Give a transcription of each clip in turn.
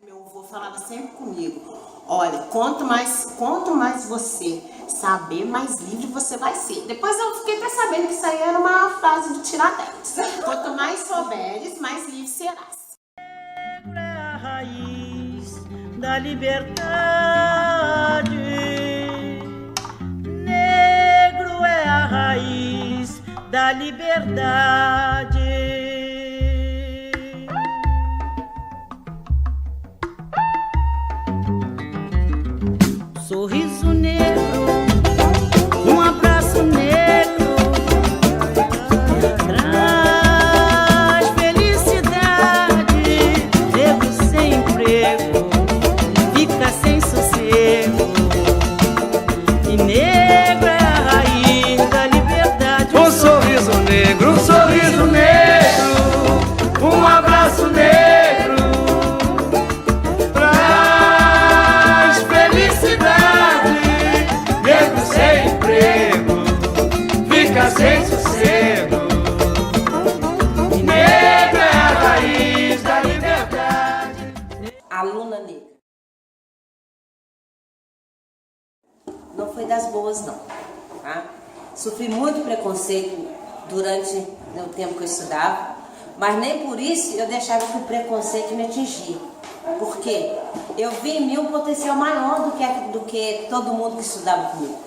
Meu avô falava sempre comigo, olha, quanto mais você saber, mais livre você vai ser. Depois eu fiquei até sabendo que isso aí era uma frase do Tiradentes. Quanto mais souberes, mais livre serás. É a raiz da liberdade. Negro é a raiz da liberdade. Sorriso negro, um abraço negro, traz felicidade. Negro sem emprego, fica sem sossego. E negro é a raiz da liberdade. Um sorriso negro, um abraço negro. Sem sossego, e negra é a raiz da liberdade. Aluna negra. Não foi das boas não, tá? Sofri muito preconceito durante o tempo que eu estudava, mas nem por isso eu deixava que o preconceito me atingir. Por quê? Eu vi em mim um potencial maior do que todo mundo que estudava comigo,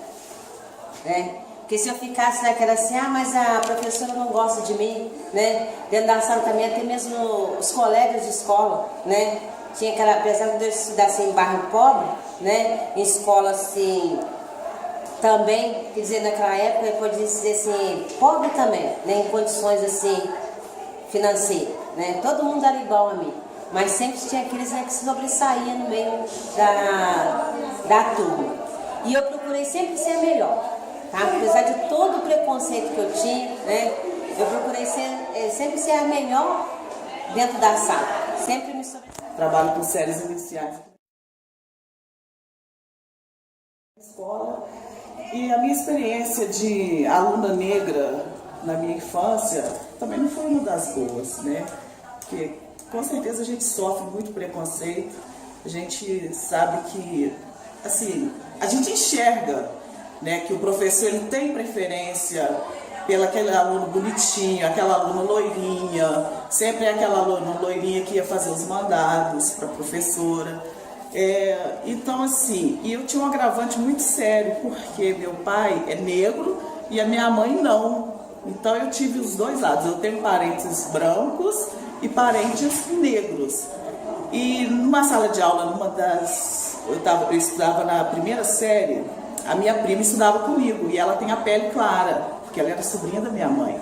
né? Porque se eu ficasse naquela assim, mas a professora não gosta de mim, né? Dentro da sala também, até mesmo os colegas de escola, né? Tinha aquela, apesar de eu estudar assim, em bairro pobre, né? Em escola assim, também, quer dizer, naquela época, eu podia dizer assim, pobre também, né? Em condições assim, financeiras, né? Todo mundo era igual a mim. Mas sempre tinha aqueles, né, que se sobressaíam no meio da turma. E eu procurei sempre ser melhor. Tá? Apesar de todo o preconceito que eu tinha, né, eu procurei sempre ser a melhor dentro da sala. Sempre me sobressair. Trabalho com séries iniciais na escola. E a minha experiência de aluna negra na minha infância também não foi uma das boas, né? Porque com certeza a gente sofre muito preconceito. A gente sabe que, assim, a gente enxerga, né, que o professor ele tem preferência pelo aquele aluno bonitinho, aquela aluna loirinha, sempre é aquela aluna loirinha que ia fazer os mandados para a professora. Então, assim, e eu tinha um agravante muito sério, porque meu pai é negro e a minha mãe não. Então eu tive os dois lados, eu tenho parentes brancos e parentes negros. E numa sala de aula, eu estudava na primeira série, a minha prima estudava comigo e ela tem a pele clara, porque ela era sobrinha da minha mãe.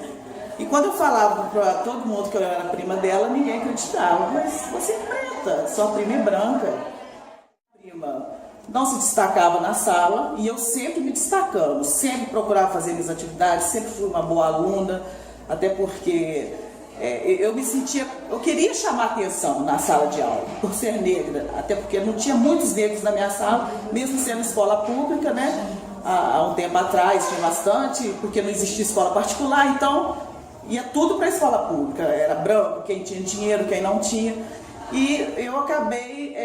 E quando eu falava para todo mundo que eu era prima dela, ninguém acreditava. Mas você é preta, sua prima é branca. A prima não se destacava na sala e eu sempre me destacando, sempre procurava fazer minhas atividades, sempre fui uma boa aluna, até porque eu queria chamar atenção na sala de aula, por ser negra, até porque não tinha muitos negros na minha sala, mesmo sendo escola pública, né? Há um tempo atrás tinha bastante, porque não existia escola particular, então ia tudo para a escola pública, era branco, quem tinha dinheiro, quem não tinha, e eu acabei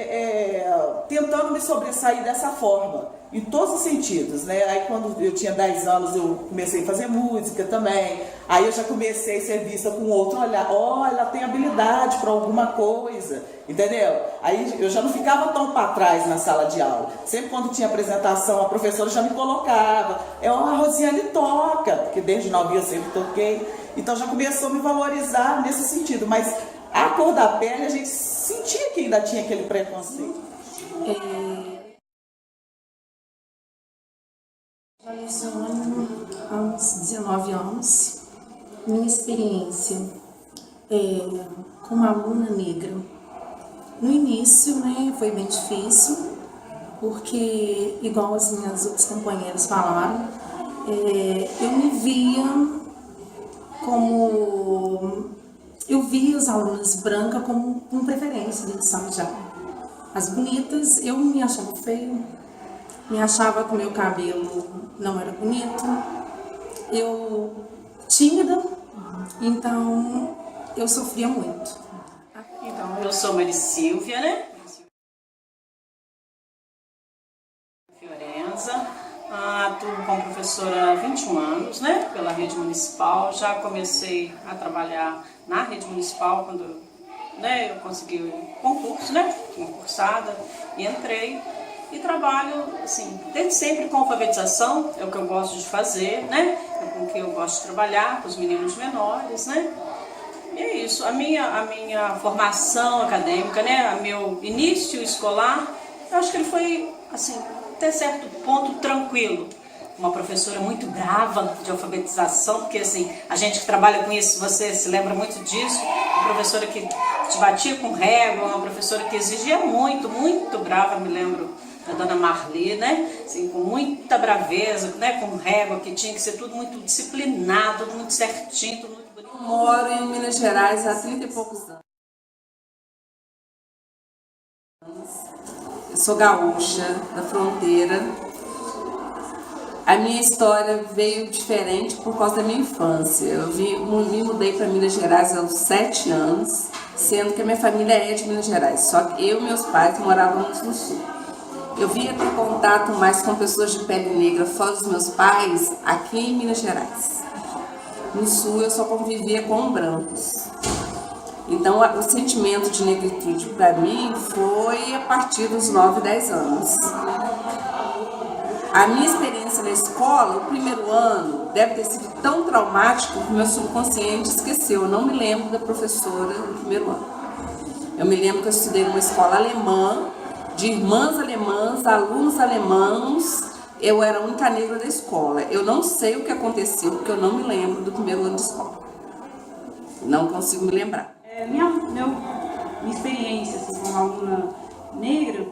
tentando me sobressair dessa forma, em todos os sentidos, né? Aí quando eu tinha 10 anos eu comecei a fazer música também, aí eu já comecei a ser vista com outro olhar, ela tem habilidade para alguma coisa, entendeu? Aí eu já não ficava tão para trás na sala de aula, sempre quando tinha apresentação a professora já me colocava, a Rosiane toca, porque desde novinha eu sempre toquei, então já começou a me valorizar nesse sentido, mas a cor da pele a gente sentia que ainda tinha aquele preconceito. Já leciono há uns 19 anos. Minha experiência como aluna negra. No início, né, foi bem difícil, porque, igual as minhas outras companheiras falaram, eu me via como... Eu via as alunas brancas como preferência dentro de sala de aula. As bonitas, eu me achava feia, me achava que o meu cabelo não era bonito, eu tímida, então eu sofria muito. Então, eu sou Maria Silvia, né? Lorenza, atuo como professora há 21 anos, né, pela rede municipal. Já comecei a trabalhar na rede municipal quando, né, eu consegui o concurso, né, concursada, e entrei. E trabalho, assim, desde sempre com alfabetização, é o que eu gosto de fazer, né, é com o que eu gosto de trabalhar, com os meninos menores, né. E é isso, a minha formação acadêmica, né, o meu início escolar, eu acho que ele foi, assim, até certo ponto tranquilo. Uma professora muito brava de alfabetização, porque assim, a gente que trabalha com isso, você se lembra muito disso, uma professora que te batia com régua, uma professora que exigia muito, muito brava, me lembro da dona Marli, né, assim, com muita braveza, né, com régua, que tinha que ser tudo muito disciplinado, tudo muito certinho, tudo muito bonito. Eu moro em Minas Gerais há 30 e poucos anos. Eu sou gaúcha, da fronteira. A minha história veio diferente por causa da minha infância. Eu me mudei para Minas Gerais aos 7 anos, sendo que a minha família é de Minas Gerais. Só que eu e meus pais morávamos no sul. Eu vinha ter contato mais com pessoas de pele negra fora dos meus pais aqui em Minas Gerais. No sul eu só convivia com brancos. Então, o sentimento de negritude para mim foi a partir dos 9, 10 anos. A minha experiência na escola, o primeiro ano, deve ter sido tão traumático que o meu subconsciente esqueceu. Eu não me lembro da professora no primeiro ano. Eu me lembro que eu estudei numa escola alemã, de irmãs alemãs, alunos alemãos. Eu era a única negra da escola. Eu não sei o que aconteceu, porque eu não me lembro do primeiro ano de escola. Não consigo me lembrar. Minha experiência assim, como aluna negra,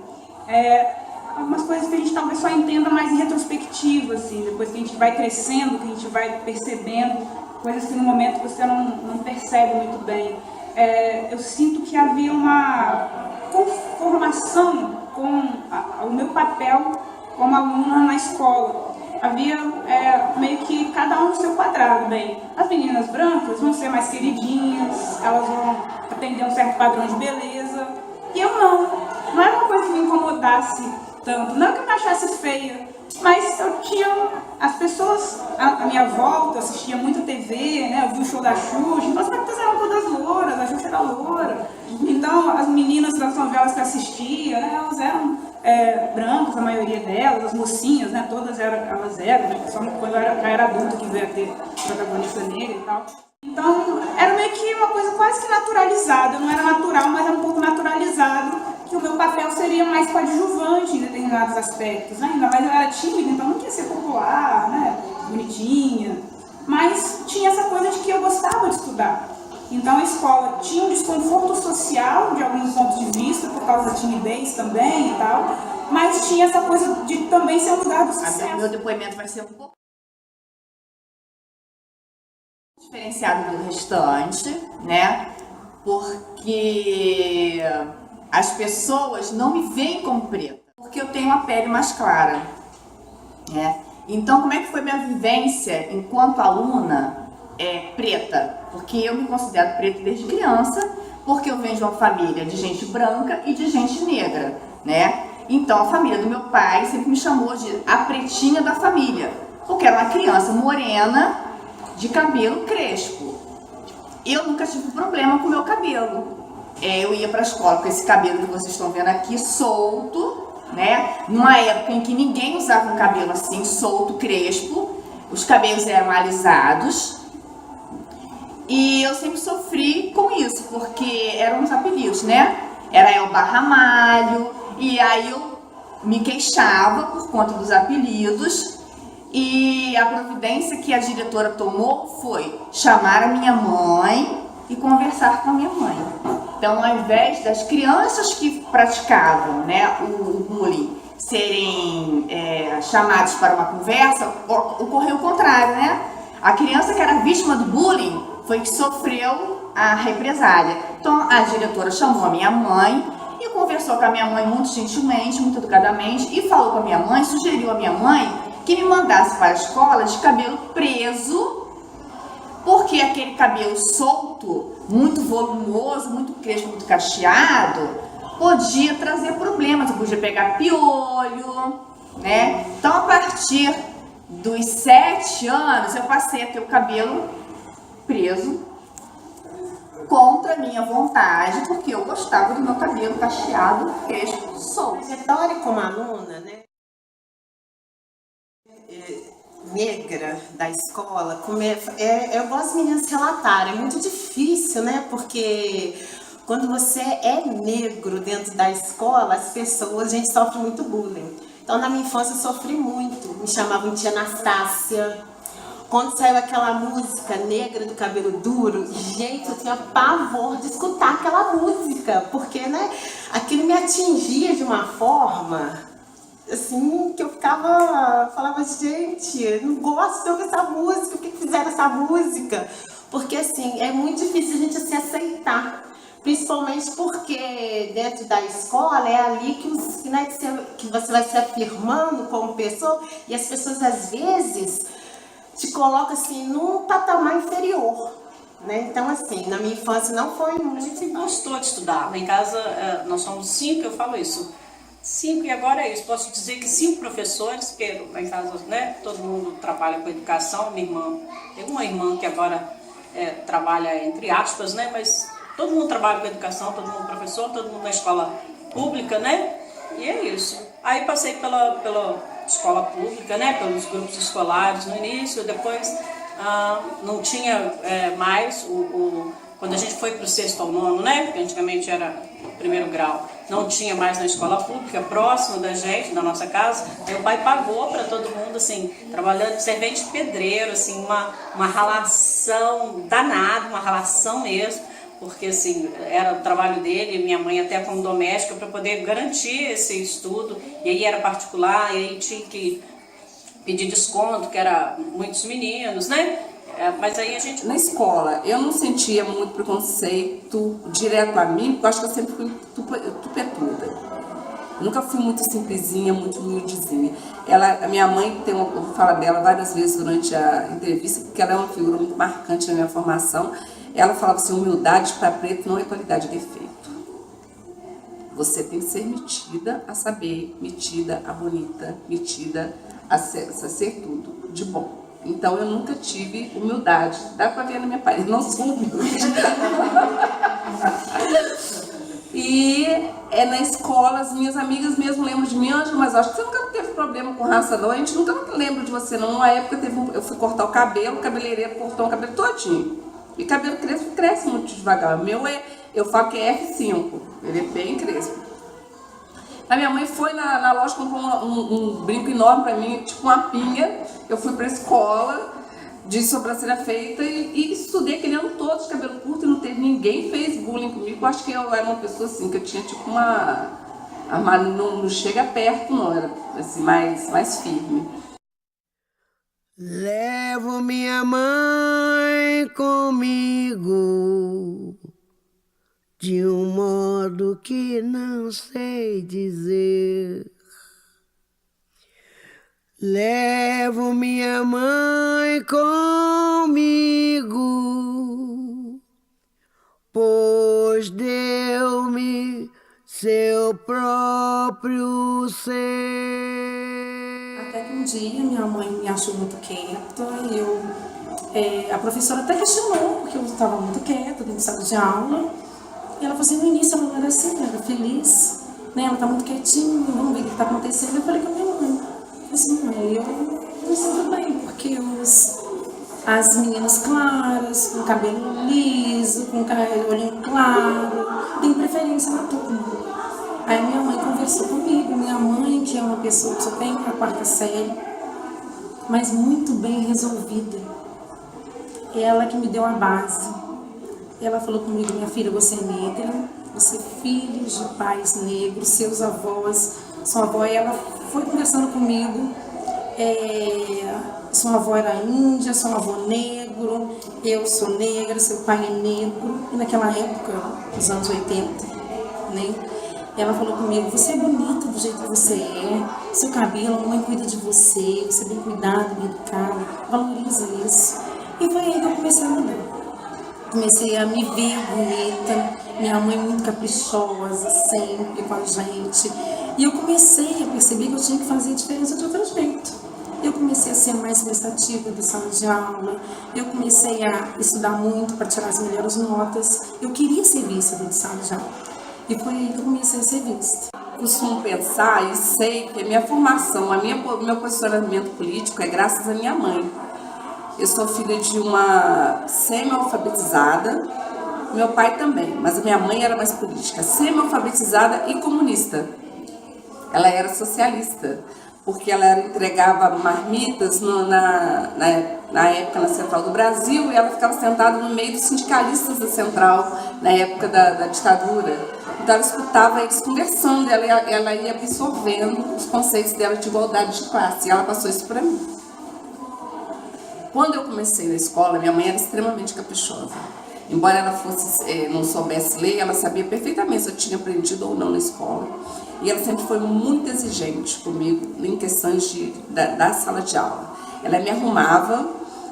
algumas coisas que a gente talvez só entenda mais em retrospectiva, assim, depois que a gente vai crescendo, que a gente vai percebendo coisas que no momento você não percebe muito bem. Eu sinto que havia uma conformação com o meu papel como aluna na escola. Havia meio que cada um no seu quadrado. Bem, as meninas brancas vão ser mais queridinhas, elas vão atender um certo padrão de beleza. E eu não era uma coisa que me incomodasse tanto, não que eu me achasse feia, mas eu tinha as pessoas à minha volta, eu assistia muito TV, né? Eu vi o show da Xuxa, então as meninas eram todas louras, a Xuxa era loura. Então as meninas das novelas que eu assistia, né? Elas eram brancas, a maioria delas, as mocinhas, né? Todas elas eram, né? Só quando eu já era adulta que veio a ter protagonista negra e tal. Então era meio que uma coisa quase que naturalizada, não era natural, mas era um pouco naturalizado, que o meu papel seria mais coadjuvante em determinados aspectos, né? Ainda mais eu era tímida, então não queria ser popular, né? Bonitinha, mas tinha essa coisa de que eu gostava de estudar. Então a escola tinha um desconforto social de alguns pontos de vista, por causa da timidez também e tal, mas tinha essa coisa de também ser um lugar do sucesso. Meu depoimento vai ser um pouco diferenciado do restante, né? Porque as pessoas não me veem como preta, porque eu tenho uma pele mais clara, né? Então, como é que foi minha vivência enquanto aluna preta? Porque eu me considero preta desde criança, porque eu venho de uma família de gente branca e de gente negra, né? Então, a família do meu pai sempre me chamou de a pretinha da família, porque era uma criança morena, de cabelo crespo. Eu nunca tive problema com o meu cabelo. Eu ia para a escola com esse cabelo que vocês estão vendo aqui, solto, né? Numa época em que ninguém usava um cabelo assim, solto, crespo. Os cabelos eram alisados. E eu sempre sofri com isso, porque eram os apelidos, né? Era Elba Ramalho, e aí eu me queixava por conta dos apelidos. E a providência que a diretora tomou foi chamar a minha mãe e conversar com a minha mãe. Então, ao invés das crianças que praticavam, né, o bullying serem chamados para uma conversa, ocorreu o contrário, né? A criança que era vítima do bullying foi que sofreu a represália. Então, a diretora chamou a minha mãe e conversou com a minha mãe muito gentilmente, muito educadamente, e falou com a minha mãe, sugeriu à minha mãe que me mandasse para a escola de cabelo preso, porque aquele cabelo solto, muito volumoso, muito crespo, muito cacheado, podia trazer problemas. Eu podia pegar piolho, né? Então, a partir dos 7 anos, eu passei a ter o cabelo preso contra a minha vontade, porque eu gostava do meu cabelo cacheado, crespo, solto. Trajetória como aluna, né? Negra da escola, eu gosto das meninas relatarem, é muito difícil, né? Porque quando você é negro dentro da escola, as pessoas, a gente sofre muito bullying. Então, na minha infância, eu sofri muito. Me chamavam de Tia Anastácia. Quando saiu aquela música Negra do Cabelo Duro, gente, eu tinha pavor de escutar aquela música, porque, né, aquilo me atingia de uma forma, assim, que eu falava, gente, eu não gosto de ouvir essa música, por que fizeram essa música? Porque, assim, é muito difícil a gente se aceitar. Principalmente porque dentro da escola é ali que você vai se afirmando como pessoa, e as pessoas às vezes te colocam assim num patamar inferior, né? Então, assim, na minha infância não foi muito. A gente gostou de estudar. Lá em casa nós somos 5, eu falo isso. 5, e agora é isso. Posso dizer que 5 professores, porque lá em casa, né, todo mundo trabalha com educação. Minha irmã, tem uma irmã que agora trabalha entre aspas, né, mas todo mundo trabalha com educação, todo mundo professor, todo mundo na escola pública, né? E é isso. Aí passei pela escola pública, né? Pelos grupos escolares no início, depois não tinha mais quando a gente foi para o 6º ao 9º, né? Porque antigamente era o 1º grau, não tinha mais na escola pública, próximo da gente, da nossa casa. Aí o pai pagou para todo mundo, assim, trabalhando de servente pedreiro, assim, uma ralação danada, uma ralação mesmo. Porque assim, era o trabalho dele, minha mãe até como doméstica, para poder garantir esse estudo, e aí era particular, e aí tinha que pedir desconto, que era muitos meninos, né? Mas aí a gente... Na escola, eu não sentia muito preconceito direto a mim, porque eu acho que eu sempre fui tupetuda. Nunca fui muito simplesinha, muito humildezinha. A minha mãe fala dela várias vezes durante a entrevista, porque ela é uma figura muito marcante na minha formação. Ela falava assim, humildade para preto não é qualidade, é defeito. Você tem que ser metida a saber, metida a bonita, metida a ser tudo de bom. Então eu nunca tive humildade. Dá para ver na minha parede, não sou humilde. E na escola, as minhas amigas mesmo lembram de mim, Ângela, mas acho que você nunca teve problema com raça não, a gente nunca lembra de você não. Numa época eu fui cortar o cabelo, o cabeleireiro cortou o cabelo todinho. E cabelo cresce muito devagar. O meu eu falo que é F5, ele é bem crespo. A minha mãe foi na loja, comprou um brinco enorme pra mim, tipo uma pinga. Eu fui pra escola de sobrancelha feita e estudei aquele ano todo de cabelo curto e não teve ninguém fez bullying comigo. Eu acho que eu era uma pessoa assim, que eu tinha tipo não chega perto não, era assim, mais firme. Levo minha mãe comigo de um modo que não sei dizer. Levo minha mãe comigo, pois deu-me seu próprio ser. Até que um dia minha mãe me achou muito quieta e a professora até questionou, porque eu estava muito quieta dentro da sala de aula. E ela falou assim, no início ela não era assim, ela era feliz, né? Ela está muito quietinha, vamos ver o que está acontecendo. Eu falei com a minha mãe, assim, mãe, eu me sinto bem, porque as meninas claras, com cabelo liso, com olhinho claro, tem preferência na turma. Aí minha mãe conversou comigo, minha mãe, que é uma pessoa que só tem a 4ª série, mas muito bem resolvida. Ela que me deu a base. Ela falou comigo, minha filha, você é negra, você é filho de pais negros, seus avós, sua avó, ela foi conversando comigo, sua avó era índia, seu avô negro, eu sou negra, seu pai é negro, e naquela época, nos anos 80, né? Ela falou comigo, você é bonita do jeito que você é, seu cabelo, a mamãe cuida de você, você é bem cuidado, bem educado, valoriza isso. E foi aí que eu comecei a mudar. Comecei a me ver bonita, minha mãe muito caprichosa, sempre com a gente. E eu comecei a perceber que eu tinha que fazer a diferença de outro jeito. Eu comecei a ser mais prestativa da sala de aula, eu comecei a estudar muito para tirar as melhores notas. Eu queria ser vista dentro de sala de aula. E foi aí que eu comecei a ser vista. Costumo pensar e sei que a minha formação, meu posicionamento político é graças à minha mãe. Eu sou filha de uma semi-alfabetizada, meu pai também, mas a minha mãe era mais política, semi-alfabetizada e comunista. Ela era socialista, porque ela entregava marmitas na época na Central do Brasil, e ela ficava sentada no meio dos sindicalistas da Central, na época da ditadura. Então ela escutava eles conversando, ela ia absorvendo os conceitos dela de igualdade de classe, e ela passou isso para mim. Quando eu comecei na escola, minha mãe era extremamente caprichosa. Embora ela não soubesse ler, ela sabia perfeitamente se eu tinha aprendido ou não na escola. E ela sempre foi muito exigente comigo em questões da sala de aula. Ela me arrumava,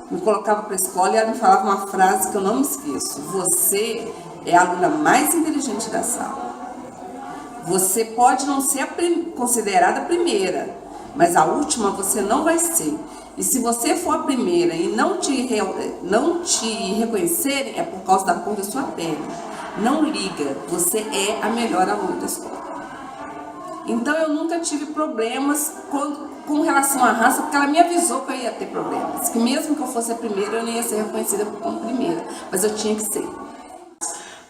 me colocava para a escola e ela me falava uma frase que eu não me esqueço. Você é a aluna mais inteligente da sala. Você pode não ser considerada a primeira, mas a última você não vai ser. E se você for a primeira e não te reconhecerem, é por causa da cor da sua pele. Não liga, você é a melhor aluna da escola. Então eu nunca tive problemas com relação à raça, porque ela me avisou que eu ia ter problemas. Que mesmo que eu fosse a primeira, eu não ia ser reconhecida como primeira, mas eu tinha que ser.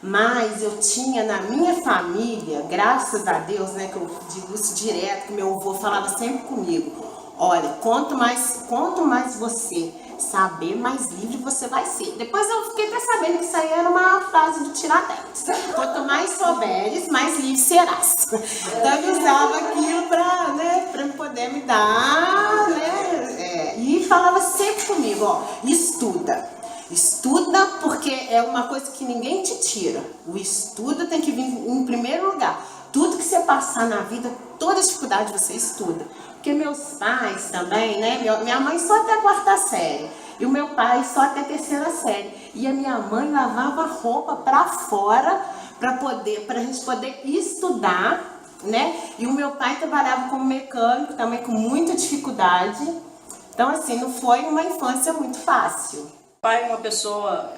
Mas eu tinha na minha família, graças a Deus, né, que eu digo isso direto, que meu avô falava sempre comigo: olha, quanto mais você saber, mais livre você vai ser. Depois eu fiquei até sabendo que isso aí era uma frase do Tiradentes. Quanto mais souberes, mais livre serás. Então ele usava aquilo para poder me dar, né? E falava sempre comigo, ó, estuda. Estuda, porque é uma coisa que ninguém te tira. O estudo tem que vir em primeiro lugar. Tudo que você passar na vida, toda dificuldade você estuda. Porque meus pais também, né? Minha mãe só até a 4ª série. E o meu pai só até a 3ª série. E a minha mãe lavava roupa pra fora pra gente poder estudar, né? E o meu pai trabalhava como mecânico também com muita dificuldade. Então, assim, não foi uma infância muito fácil. O pai é uma pessoa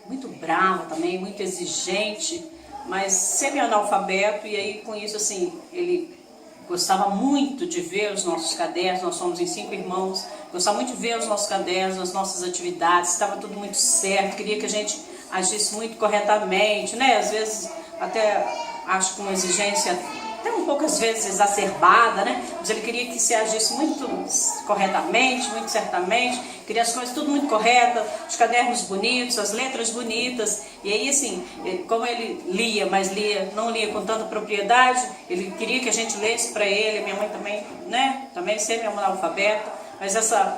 muito brava também, muito exigente, mas semi-analfabeto, e aí com isso, assim, ele gostava muito de ver os nossos cadernos. Nós somos em 5 irmãos, gostava muito de ver os nossos cadernos, as nossas atividades, estava tudo muito certo, queria que a gente agisse muito corretamente, né? Às vezes até acho que uma exigência até um pouco às vezes exacerbada, né? Mas ele queria que se agisse muito corretamente, muito certamente, queria as coisas tudo muito corretas, os cadernos bonitos, as letras bonitas. E aí, assim, como ele lia, mas não lia com tanta propriedade, ele queria que a gente lesse para ele. Minha mãe também, né? Também semi-analfabeta, mas essa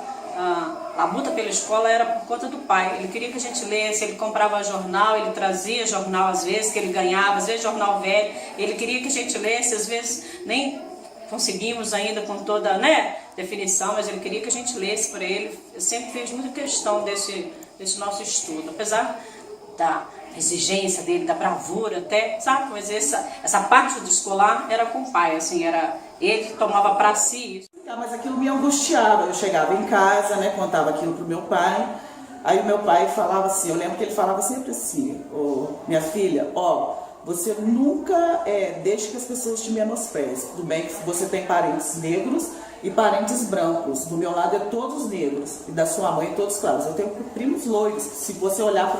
labuta pela escola era por conta do pai. Ele queria que a gente lesse, ele comprava jornal, ele trazia jornal às vezes, que ele ganhava, às vezes jornal velho. Ele queria que a gente lesse, às vezes nem conseguimos ainda com toda, né, definição, mas ele queria que a gente lesse para ele. Eu sempre fiz muita questão desse nosso estudo, apesar da exigência dele, da bravura até, sabe? Mas essa parte do escolar era com o pai, assim, era ele que tomava para si. Mas aquilo me angustiava. Eu chegava em casa, né, contava aquilo pro meu pai. Aí o meu pai falava assim, eu lembro que ele falava sempre assim: minha filha, você nunca deixe que as pessoas te menosprezem. Tudo bem que você tem parentes negros e parentes brancos. Do meu lado é todos negros, e da sua mãe todos claros. Eu tenho primos loiros. Se você olhar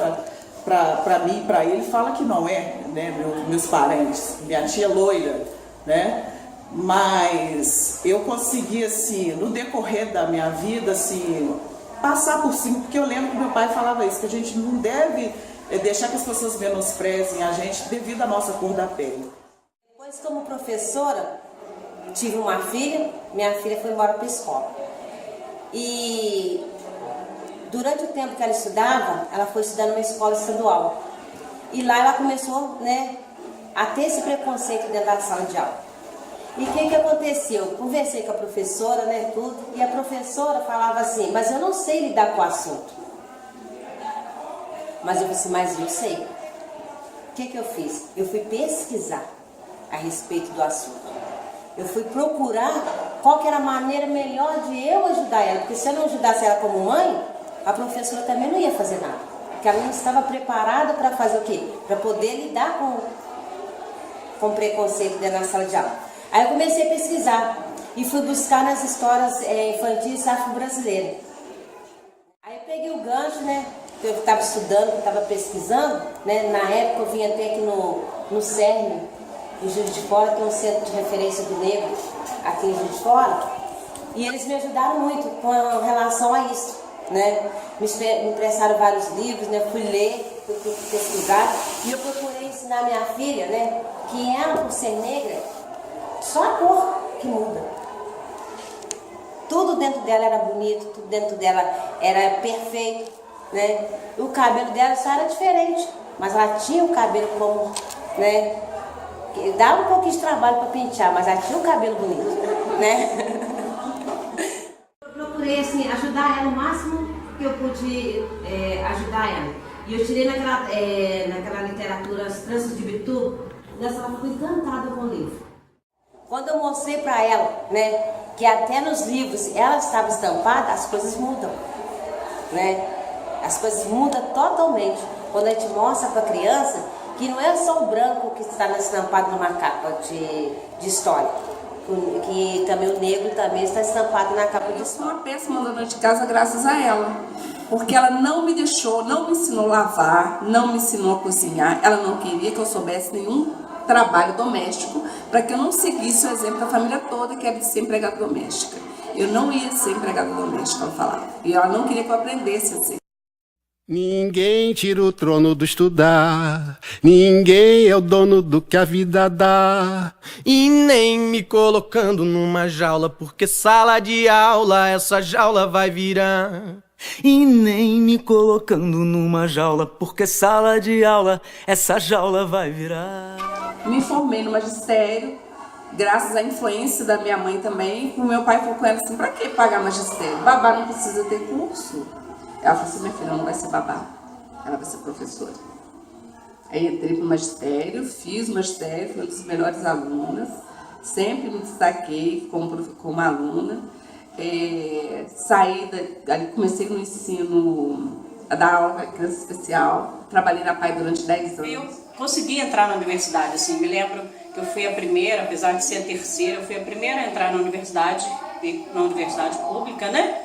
para mim e para ele, fala que não é, né, meus parentes. Minha tia loira, né? Mas eu consegui, assim, no decorrer da minha vida, assim, passar por cima, porque eu lembro que meu pai falava isso, que a gente não deve deixar que as pessoas menosprezem a gente devido à nossa cor da pele. Depois, como professora, tive uma filha, minha filha foi embora para a escola. E durante o tempo que ela estudava, ela foi estudar numa escola estadual. E lá ela começou, né, a ter esse preconceito dentro da sala de aula. E o que aconteceu? Conversei com a professora, né, tudo, e a professora falava assim: mas eu não sei lidar com o assunto. Mas eu disse: mas eu sei. O que eu fiz? Eu fui pesquisar a respeito do assunto. eu fui procurar qual que era a maneira melhor de eu ajudar ela, porque se eu não ajudasse ela como mãe, a professora também não ia fazer nada, porque ela não estava preparada para fazer o quê? Para poder lidar com preconceito dentro da sala de aula. Aí eu comecei a pesquisar e fui buscar nas histórias infantis afro-brasileiras. Aí eu peguei o gancho, né? Que eu estava estudando, que eu estava pesquisando, né? Na época eu vim até aqui no CERN, em Juiz de Fora, que é um centro de referência do negro aqui em Juiz de Fora, e eles me ajudaram muito com relação a isso, né? Me emprestaram vários livros, né? Fui ler, fui pesquisar, e eu procurei ensinar minha filha, né? Que ela, por ser negra, só a cor que muda. Tudo dentro dela era bonito, tudo dentro dela era perfeito, né? O cabelo dela só era diferente, mas ela tinha o cabelo como, né? Dava um pouquinho de trabalho para pentear, mas ela tinha um cabelo bonito, né? Eu procurei assim, ajudar ela o máximo que eu pude ajudar ela. E eu tirei naquela literatura As Tranças de Bitu, ela ficou encantada com o livro. Quando eu mostrei para ela, né, que até nos livros ela estava estampada, as coisas mudam, né? As coisas mudam totalmente. Quando a gente mostra para a criança que não é só o branco que está estampado numa capa de história, que também o negro também está estampado na capa de história. Eu sou uma péssima dona de casa graças a ela, porque ela não me deixou, não me ensinou a lavar, não me ensinou a cozinhar, ela não queria que eu soubesse nenhum trabalho doméstico, para que eu não seguisse o exemplo da família toda, que era de ser empregada doméstica. Eu não ia ser empregada doméstica, ela falava, e ela não queria que eu aprendesse a ser. Ninguém tira o trono do estudar, ninguém é o dono do que a vida dá. E nem me colocando numa jaula, porque sala de aula essa jaula vai virar. E nem me colocando numa jaula, porque sala de aula essa jaula vai virar. Me formei no magistério, graças à influência da minha mãe também. O meu pai falou com ela assim, pra que pagar magistério? Babá não precisa ter curso. Ela falou assim, minha filha não vai ser babá, ela vai ser professora. Aí entrei pro magistério, fiz o magistério, fui uma das melhores alunas, sempre me destaquei como aluna. Comecei no ensino, a dar aula para criança especial, trabalhei na PAI durante 10 anos. Eu consegui entrar na universidade, assim, me lembro que eu fui a primeira, apesar de ser a terceira, eu fui a primeira a entrar na universidade pública, né?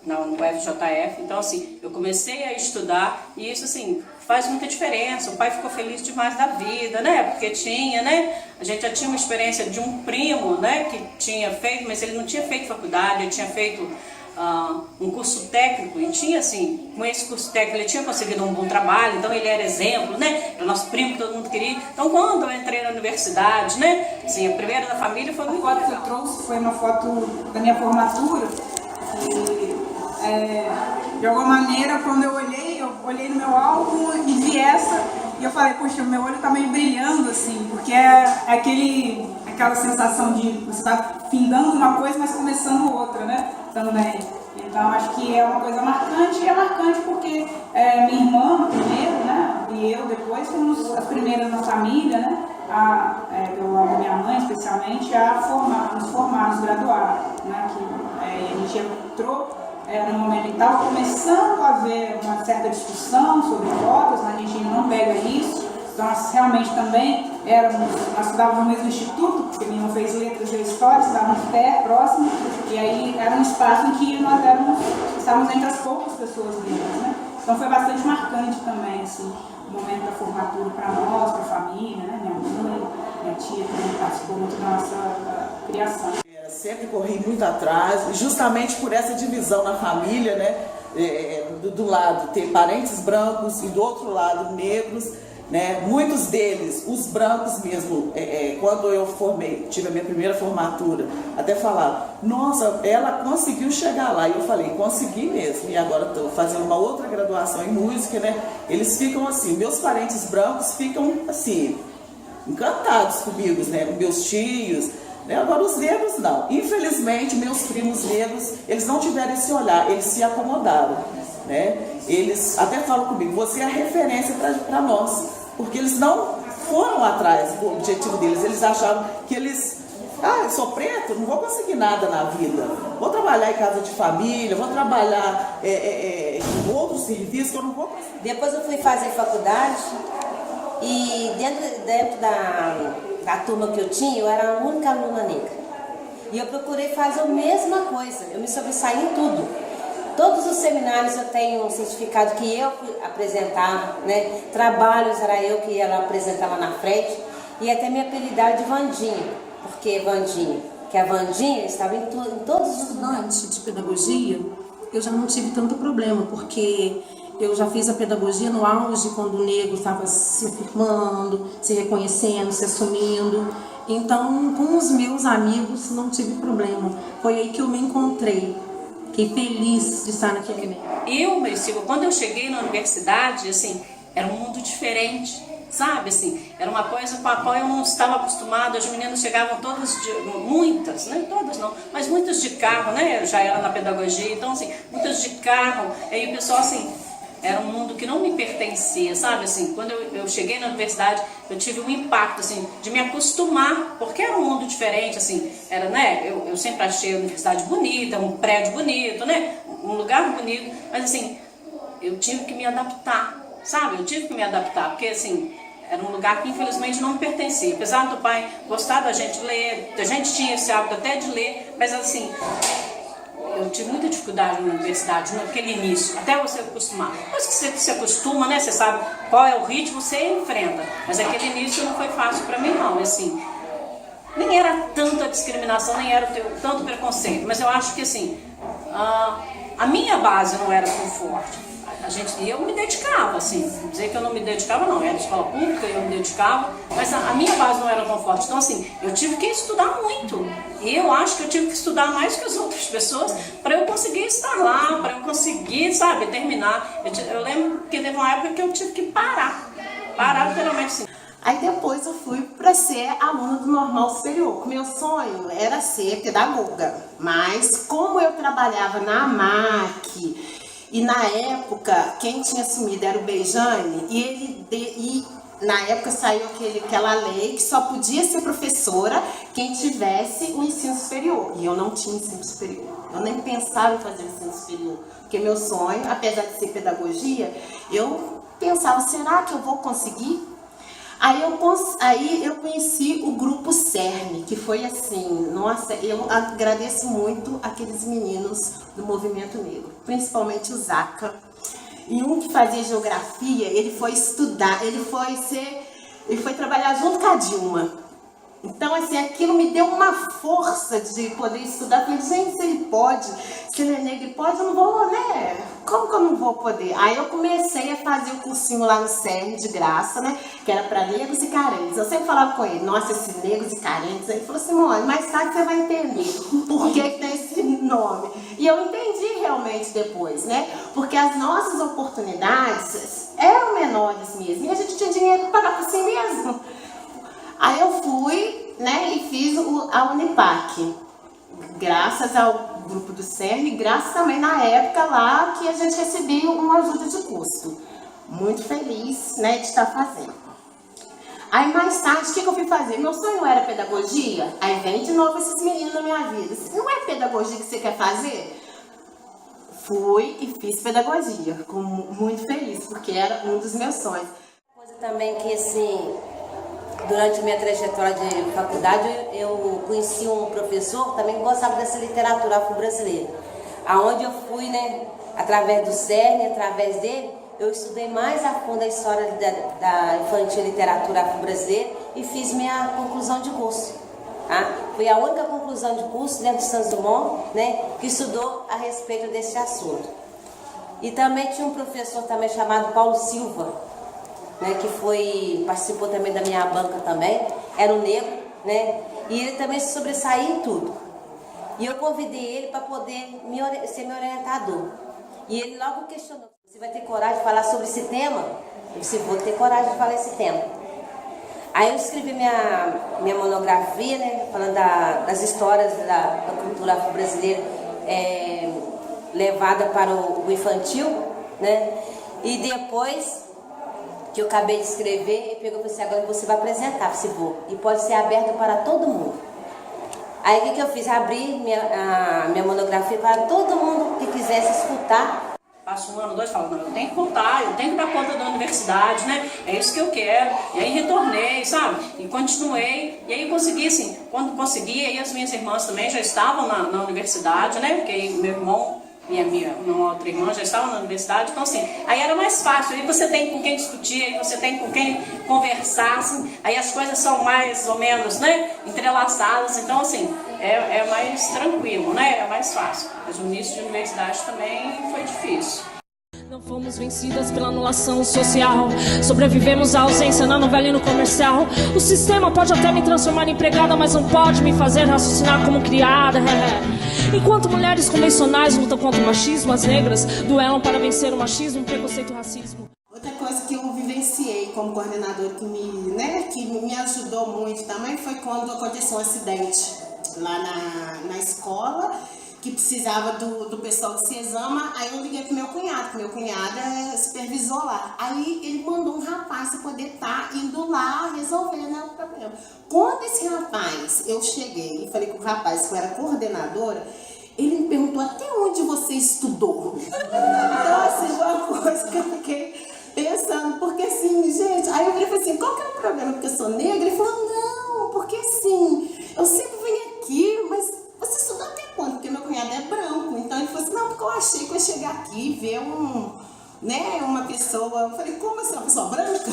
No FJF, então assim, eu comecei a estudar e isso assim, faz muita diferença, o pai ficou feliz demais da vida, né, porque tinha, né, a gente já tinha uma experiência de um primo, né, que tinha feito, mas ele não tinha feito faculdade, ele tinha feito um curso técnico e tinha assim, com esse curso técnico ele tinha conseguido um bom trabalho, então ele era exemplo, né, do nosso primo que todo mundo queria. Então quando eu entrei na universidade, né, assim, a primeira da família foi muito legal. A foto que eu trouxe foi uma foto da minha formatura e de alguma maneira, quando eu olhei no meu álbum e vi essa, e eu falei, poxa, meu olho tá meio brilhando, assim, porque é aquela sensação de você tá findando uma coisa, mas começando outra, né, também. Então, acho que é uma coisa marcante, e é marcante porque minha irmã, primeiro, né, e eu depois, fomos as primeiras na família, né, pelo lado da minha mãe, especialmente, nos graduar, né, que a gente entrou. No momento que estava começando a haver uma certa discussão sobre cotas, mas a gente não pega isso. Então, nós realmente também nós estudávamos no mesmo instituto, porque minha irmã fez letras e história, estudávamos próximo, e aí era um espaço em que nós estávamos entre as poucas pessoas negras, né? Então foi bastante marcante também, assim, o momento da formatura para nós, para a família, né? Minha mãe, minha tia também participou muito da nossa criação. Sempre corri muito atrás, justamente por essa divisão na família, né? Do lado ter parentes brancos e do outro lado negros, né? Muitos deles, os brancos mesmo, quando eu tive a minha primeira formatura, até falaram, nossa, ela conseguiu chegar lá. E eu falei, consegui mesmo. E agora estou fazendo uma outra graduação em música, né? Eles ficam assim, meus parentes brancos ficam assim, encantados comigo, né? Meus tios. Agora os negros não. Infelizmente, meus primos negros, eles não tiveram esse olhar, eles se acomodaram, né? Eles até falam comigo, você é a referência para nós, porque eles não foram atrás do objetivo deles, eles achavam que eles Ah, eu sou preto, não vou conseguir nada na vida. Vou trabalhar em casa de família, vou trabalhar em outros serviços que eu não vou conseguir. Depois eu fui fazer faculdade e dentro da turma que eu tinha, eu era a única aluna negra. E eu procurei fazer a mesma coisa, eu me sobressaí em tudo. Todos os seminários eu tenho um certificado que eu apresentava, né? Trabalhos era eu que ela apresentava na frente. E até me apelidaram de Vandinha. Por que Vandinha? Porque a Vandinha estava em todos os estudantes de pedagogia. Eu já não tive tanto problema, porque eu já fiz a pedagogia no auge, quando o negro estava se afirmando, se reconhecendo, se assumindo. Então, com os meus amigos, não tive problema. Foi aí que eu me encontrei. Fiquei feliz de estar naquele meio. Eu, Maricília, quando eu cheguei na universidade, assim, era um mundo diferente, sabe? Assim, era uma coisa com a qual eu não estava acostumada. As meninas chegavam todas, muitas, né? Todas não, mas muitas de carro, né? Eu já era na pedagogia, então, assim, muitas de carro. Aí o pessoal, assim, era um mundo que não me pertencia, sabe? Assim, quando eu cheguei na universidade, eu tive um impacto, assim, de me acostumar, porque era um mundo diferente, assim, era, né? Eu sempre achei a universidade bonita, um prédio bonito, né? Um lugar bonito, mas, assim, eu tive que me adaptar, sabe? Eu tive que me adaptar, porque, assim, era um lugar que, infelizmente, não me pertencia. Apesar do pai gostar da gente ler, a gente tinha esse hábito até de ler, mas, assim, eu tive muita dificuldade na universidade, naquele início, até você acostumar. Depois que você se acostuma, né, você sabe qual é o ritmo, você enfrenta. Mas aquele início não foi fácil para mim, não. Assim, nem era tanta discriminação, nem era tanto preconceito. Mas eu acho que, assim, a minha base não era tão forte. E eu me dedicava, assim, dizer que eu não me dedicava não, era escola pública, eu me dedicava, mas a minha base não era tão forte. Então, assim, eu tive que estudar muito. E eu acho que eu tive que estudar mais que as outras pessoas para eu conseguir estar lá, para eu conseguir, sabe, terminar. Eu lembro que teve uma época que eu tive que parar literalmente, assim. Aí depois eu fui para ser aluna do Normal Superior. Meu sonho era ser pedagoga, mas como eu trabalhava na AMAC, e na época, quem tinha assumido era o Beijane, e na época saiu aquela lei que só podia ser professora quem tivesse o ensino superior. E eu não tinha ensino superior. Eu nem pensava em fazer ensino superior. Porque meu sonho, apesar de ser pedagogia, eu pensava, será que eu vou conseguir? Aí eu conheci o grupo CERN, que foi assim, nossa, eu agradeço muito aqueles meninos do movimento negro, principalmente o Zaca. E um que fazia geografia, ele foi estudar, ele foi trabalhar junto com a Dilma. Então, assim, aquilo me deu uma força de poder estudar. Eu falei, gente, se ele pode, se ele é negro, ele pode, eu não vou, né? Como que eu não vou poder? Aí eu comecei a fazer o cursinho lá no CERN, de graça, né? Que era para negros e carentes. Eu sempre falava com ele, nossa, esses negros e carentes. Aí ele falou assim, mãe, mais tarde você vai entender por que tem esse nome. E eu entendi realmente depois, né? Porque as nossas oportunidades eram menores mesmo. E a gente tinha dinheiro para pagar por si mesmo. Aí eu fui, né, e fiz a Unipac, graças ao grupo do CERN, e graças também na época lá que a gente recebia uma ajuda de custo. Muito feliz, né, de estar fazendo. Aí mais tarde, o que eu fui fazer? Meu sonho era pedagogia, aí vem de novo esses meninos na minha vida. Não é pedagogia que você quer fazer? Fui e fiz pedagogia, fico muito feliz, porque era um dos meus sonhos. Coisa também que, assim, durante minha trajetória de faculdade, eu conheci um professor também que gostava dessa literatura afro-brasileira. Aonde eu fui, né, através do CERN, através dele, eu estudei mais a fundo a história da infantil literatura afro-brasileira e fiz minha conclusão de curso. Tá? Foi a única conclusão de curso dentro do Santos Dumont, né, que estudou a respeito desse assunto. E também tinha um professor também chamado Paulo Silva, né, que participou também da minha banca também, era um negro, né, e ele também se sobressaía em tudo. E eu convidei ele para poder ser meu orientador. E ele logo questionou, você vai ter coragem de falar sobre esse tema? Eu disse, vou ter coragem de falar esse tema. Aí eu escrevi minha monografia, né, falando das histórias da cultura afro-brasileira levada para o infantil, né, e depois que eu acabei de escrever, ele pegou e falou assim, agora você vai apresentar, se vou. E pode ser aberto para todo mundo. Aí o que eu fiz? Abri a minha monografia para todo mundo que quisesse escutar. Passo 1 ano, 2, falo, não, eu tenho que voltar, eu tenho que dar conta da universidade, né? É isso que eu quero. E aí retornei, sabe? E continuei. E aí consegui, assim, quando consegui, aí as minhas irmãs também já estavam na universidade, né? Porque aí meu irmão e a minha outra irmã já estavam na universidade. Então, assim, aí era mais fácil. Aí você tem com quem discutir, aí você tem com quem conversar, assim. Aí as coisas são mais ou menos, né? Entrelaçadas. Então, assim, é mais tranquilo, né? É mais fácil. Mas o início de universidade também foi difícil. Não fomos vencidas pela anulação social. Sobrevivemos à ausência na novela e no comercial. O sistema pode até me transformar em empregada, mas não pode me fazer raciocinar como criada. Enquanto mulheres convencionais lutam contra o machismo, as negras duelam para vencer o machismo, o preconceito e o racismo. Outra coisa que eu vivenciei como coordenadora que me ajudou muito também foi quando aconteceu um acidente lá na escola, que precisava do pessoal de Cesama. Aí eu liguei pro meu cunhado, que meu cunhado é supervisor lá. Aí ele mandou um rapaz para poder estar indo lá resolver, né, o problema. Quando esse rapaz, eu cheguei e falei com o rapaz que eu era coordenadora, ele me perguntou até onde você estudou. Então, assim, uma coisa que eu fiquei pensando, porque assim, gente, aí eu falei assim, qual que é o problema? Porque eu sou negra? Ele falou, não, porque assim, eu sempre venho aqui, mas você estudou até quando? Porque meu cunhado é branco. Então ele falou assim, não, porque eu achei que eu ia chegar aqui e ver uma pessoa. Eu falei, como assim, uma pessoa branca?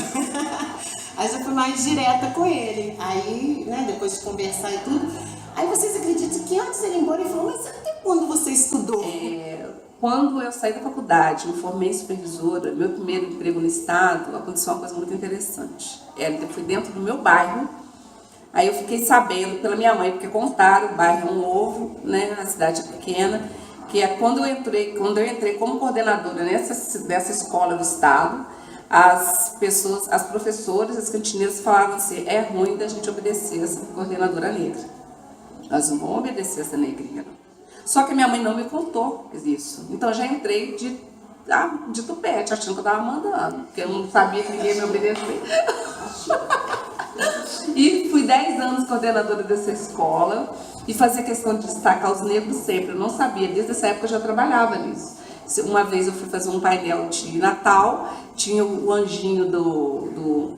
Aí já fui mais direta com ele. Aí, né, depois de conversar e tudo. Aí vocês acreditam que antes de ele ir embora, ele falou, mas até quando você estudou? Quando eu saí da faculdade, me formei supervisora, meu primeiro emprego no estado, aconteceu uma coisa muito interessante. Eu fui dentro do meu bairro. Aí eu fiquei sabendo pela minha mãe, porque contaram, o bairro é um ovo, né, a cidade é pequena, que é quando eu entrei como coordenadora dessa escola do estado, as professoras, as cantineiras falavam assim, é ruim da gente obedecer essa coordenadora negra. Nós não vamos obedecer essa negrinha, não. Só que a minha mãe não me contou isso. Então eu já entrei de tupete, achando que eu estava mandando, porque eu não sabia que ninguém ia me obedecer. E fui 10 anos coordenadora dessa escola e fazia questão de destacar os negros sempre. Eu não sabia, desde essa época eu já trabalhava nisso. Uma vez eu fui fazer um painel de Natal, tinha o anjinho do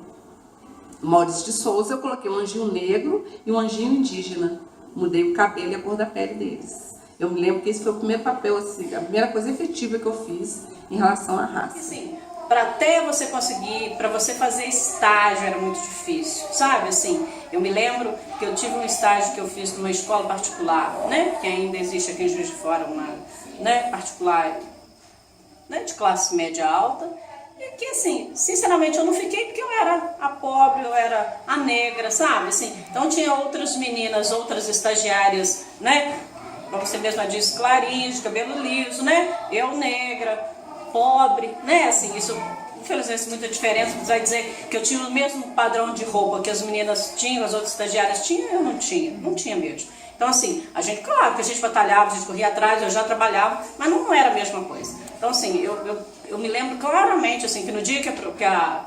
Maurício de Souza, eu coloquei um anjinho negro e um anjinho indígena. Mudei o cabelo e a cor da pele deles. Eu me lembro que esse foi o primeiro papel, assim, a primeira coisa efetiva que eu fiz em relação à raça. Sim. Para até você conseguir, para você fazer estágio era muito difícil, sabe? Assim, eu me lembro que eu tive um estágio que eu fiz numa escola particular, né? Que ainda existe aqui em Juiz de Fora, uma, né, particular, né, de classe média alta. E que, assim, sinceramente, eu não fiquei porque eu era a pobre, eu era a negra, sabe? Assim, então tinha outras meninas, outras estagiárias, né? Como você mesma disse, clarinhas, de cabelo liso, né? Eu negra, pobre, né? Assim, isso, infelizmente, muita diferença. Vai dizer que eu tinha o mesmo padrão de roupa que as meninas tinham, as outras estagiárias tinham, eu não tinha mesmo. Então, assim, claro que a gente batalhava, a gente corria atrás, eu já trabalhava, mas não era a mesma coisa. Então, assim, eu me lembro claramente, assim, que no dia que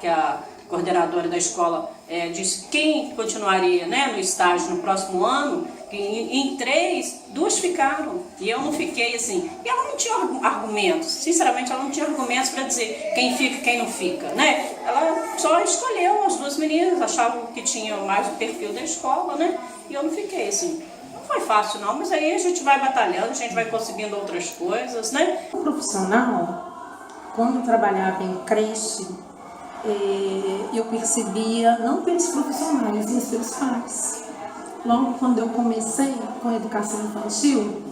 a coordenadora da escola disse quem continuaria, né, no estágio no próximo ano, que em 3, 2 ficaram, e eu não fiquei, assim, e ela não tinha argumentos, sinceramente ela não tinha argumentos para dizer quem fica e quem não fica, né, ela só escolheu as 2 meninas, achavam que tinham mais o perfil da escola, né, e eu não fiquei, assim, não foi fácil não, mas aí a gente vai batalhando, a gente vai conseguindo outras coisas, né. O profissional, quando eu trabalhava em creche, eu percebia, não pelos profissionais, mas pelos pais. Logo quando eu comecei com a educação infantil,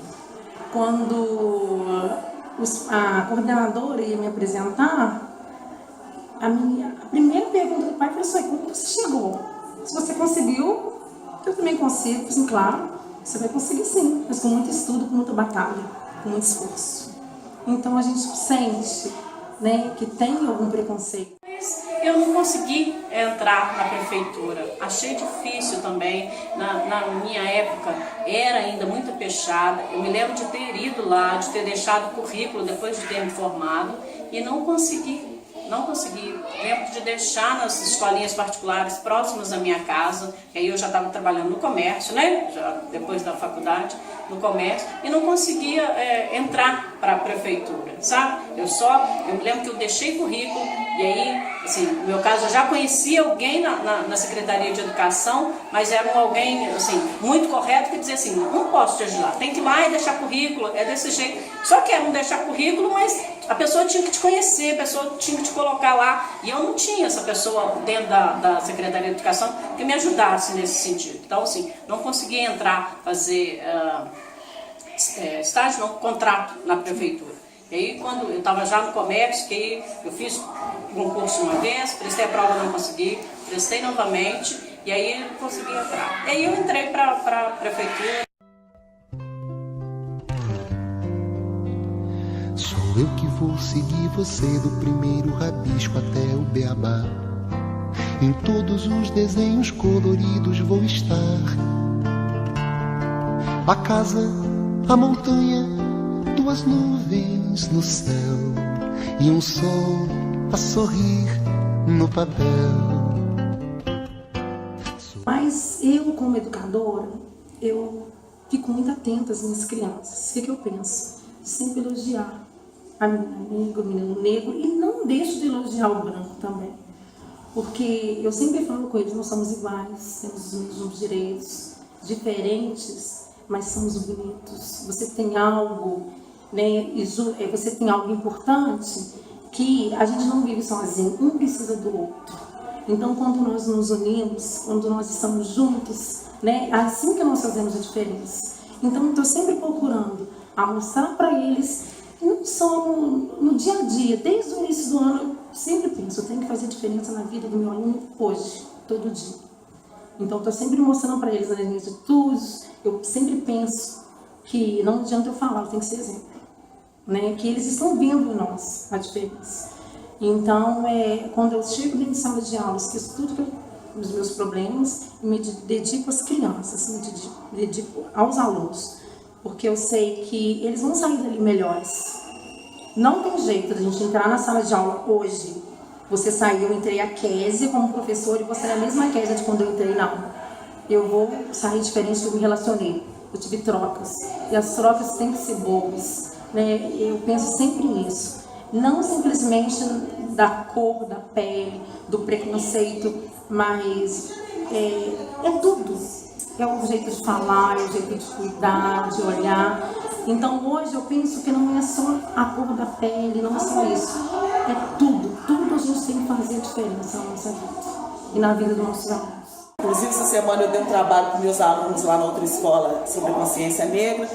quando a coordenadora ia me apresentar, a primeira pergunta do pai foi assim, como você chegou? Se você conseguiu, eu também consigo, assim, claro, você vai conseguir sim, mas com muito estudo, com muita batalha, com muito esforço. Então a gente sente, né, que tem algum preconceito. Eu não consegui entrar na prefeitura, achei difícil também, na minha época era ainda muito fechada, eu me lembro de ter ido lá, de ter deixado o currículo depois de ter me formado e não consegui não consegui. Lembro de deixar nas escolinhas particulares próximas da minha casa, que aí eu já estava trabalhando no comércio, né? Já depois da faculdade, no comércio, e não conseguia entrar para a prefeitura, sabe? Eu me lembro que eu deixei currículo, e aí, assim, no meu caso, eu já conhecia alguém na Secretaria de Educação, mas era alguém, assim, muito correto, que dizia assim, não posso te ajudar, tem que ir lá e deixar currículo, é desse jeito. Só que era um deixar currículo, mas a pessoa tinha que te conhecer, a pessoa tinha que te colocar lá, e eu não tinha essa pessoa dentro da Secretaria de Educação que me ajudasse nesse sentido. Então, assim, não conseguia entrar, fazer estágio, não, contrato na prefeitura. E aí, quando eu estava já no comércio, que eu fiz concurso uma vez, prestei a prova, não consegui, prestei novamente, e aí eu consegui entrar. E aí eu entrei para a prefeitura. Sou eu que vou seguir você do primeiro rabisco até o beabá. Em todos os desenhos coloridos vou estar. A casa, a montanha, duas nuvens no céu e um sol a sorrir no papel. Mas eu, como educadora, eu fico muito atenta às minhas crianças. O que eu penso? Sempre elogiar a menina negra, o menino negro, e não deixo de elogiar o branco também. Porque eu sempre falo com eles, nós somos iguais, temos os mesmos direitos, diferentes, mas somos bonitos. Você tem algo, né, você tem algo importante, que a gente não vive sozinho, um precisa do outro. Então, quando nós nos unimos, quando nós estamos juntos, né, é assim que nós fazemos a diferença. Então, eu estou sempre procurando a mostrar para eles que não só no dia a dia, desde o início do ano, eu sempre penso, eu tenho que fazer diferença na vida do meu aluno hoje, todo dia. Então, estou sempre mostrando para eles as minhas atitudes, eu sempre penso que não adianta eu falar, eu tenho que ser exemplo, né? Que eles estão vendo em nós a diferença. Então, quando eu chego dentro de sala de aula, esqueço tudo os meus problemas e me dedico às crianças, me dedico aos alunos, porque eu sei que eles vão sair dali melhores. Não tem jeito de a gente entrar na sala de aula hoje, você saiu, eu entrei a Kézia como professora e você é a mesma Kézia de quando eu entrei, não. Eu vou sair diferente, eu me relacionei, eu tive trocas, e as trocas têm que ser boas, né? Eu penso sempre nisso, não simplesmente da cor, da pele, do preconceito, mas é tudo. É o jeito de falar, é o jeito de cuidar, de olhar. Então hoje eu penso que não é só a cor da pele, não é só isso. É tudo. Tudo a gente tem que fazer a diferença na nossa vida e na vida dos nossos alunos. Inclusive, essa semana eu dei um trabalho com meus alunos lá na outra escola sobre consciência negra.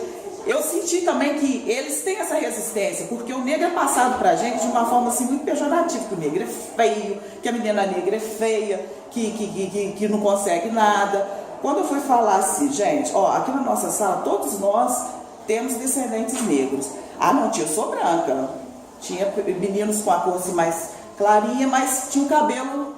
Eu senti também que eles têm essa resistência, porque o negro é passado pra gente de uma forma assim, muito pejorativa, que o negro é feio, que a menina negra é feia, que não consegue nada. Quando eu fui falar assim, gente, ó, aqui na nossa sala, todos nós temos descendentes negros. Ah, não, tia, eu sou branca. Tinha meninos com a cor assim, mais clarinha, mas tinha o cabelo,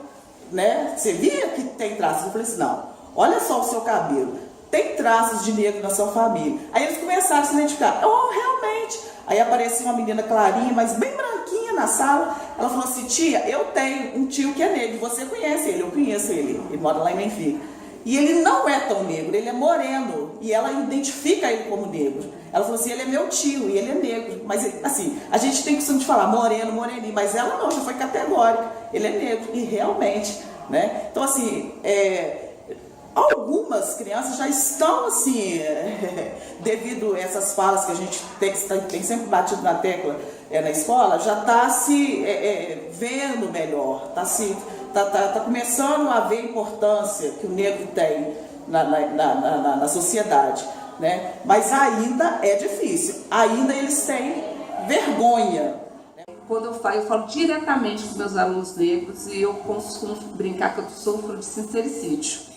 né? Você via que tem traços? Eu falei assim, não, olha só o seu cabelo. Tem traços de negro na sua família. Aí eles começaram a se identificar. Oh, realmente. Aí apareceu uma menina clarinha, mas bem branquinha na sala. Ela falou assim, tia, eu tenho um tio que é negro. Você conhece ele? Eu conheço ele. Ele mora lá em Benfica. E ele não é tão negro, ele é moreno. E ela identifica ele como negro. Ela falou assim, ele é meu tio e ele é negro. Mas assim, a gente tem costume de falar moreno, moreninho. Mas ela não, já foi categórica. Ele é negro. E realmente, né? Então assim, algumas crianças já estão assim, devido a essas falas que a gente tem sempre batido na tecla na escola, já está se vendo melhor, está começando a ver a importância que o negro tem na sociedade, né? Mas ainda é difícil, ainda eles têm vergonha. Quando eu falo diretamente com meus alunos negros, e eu costumo brincar que eu sofro de sincericídio.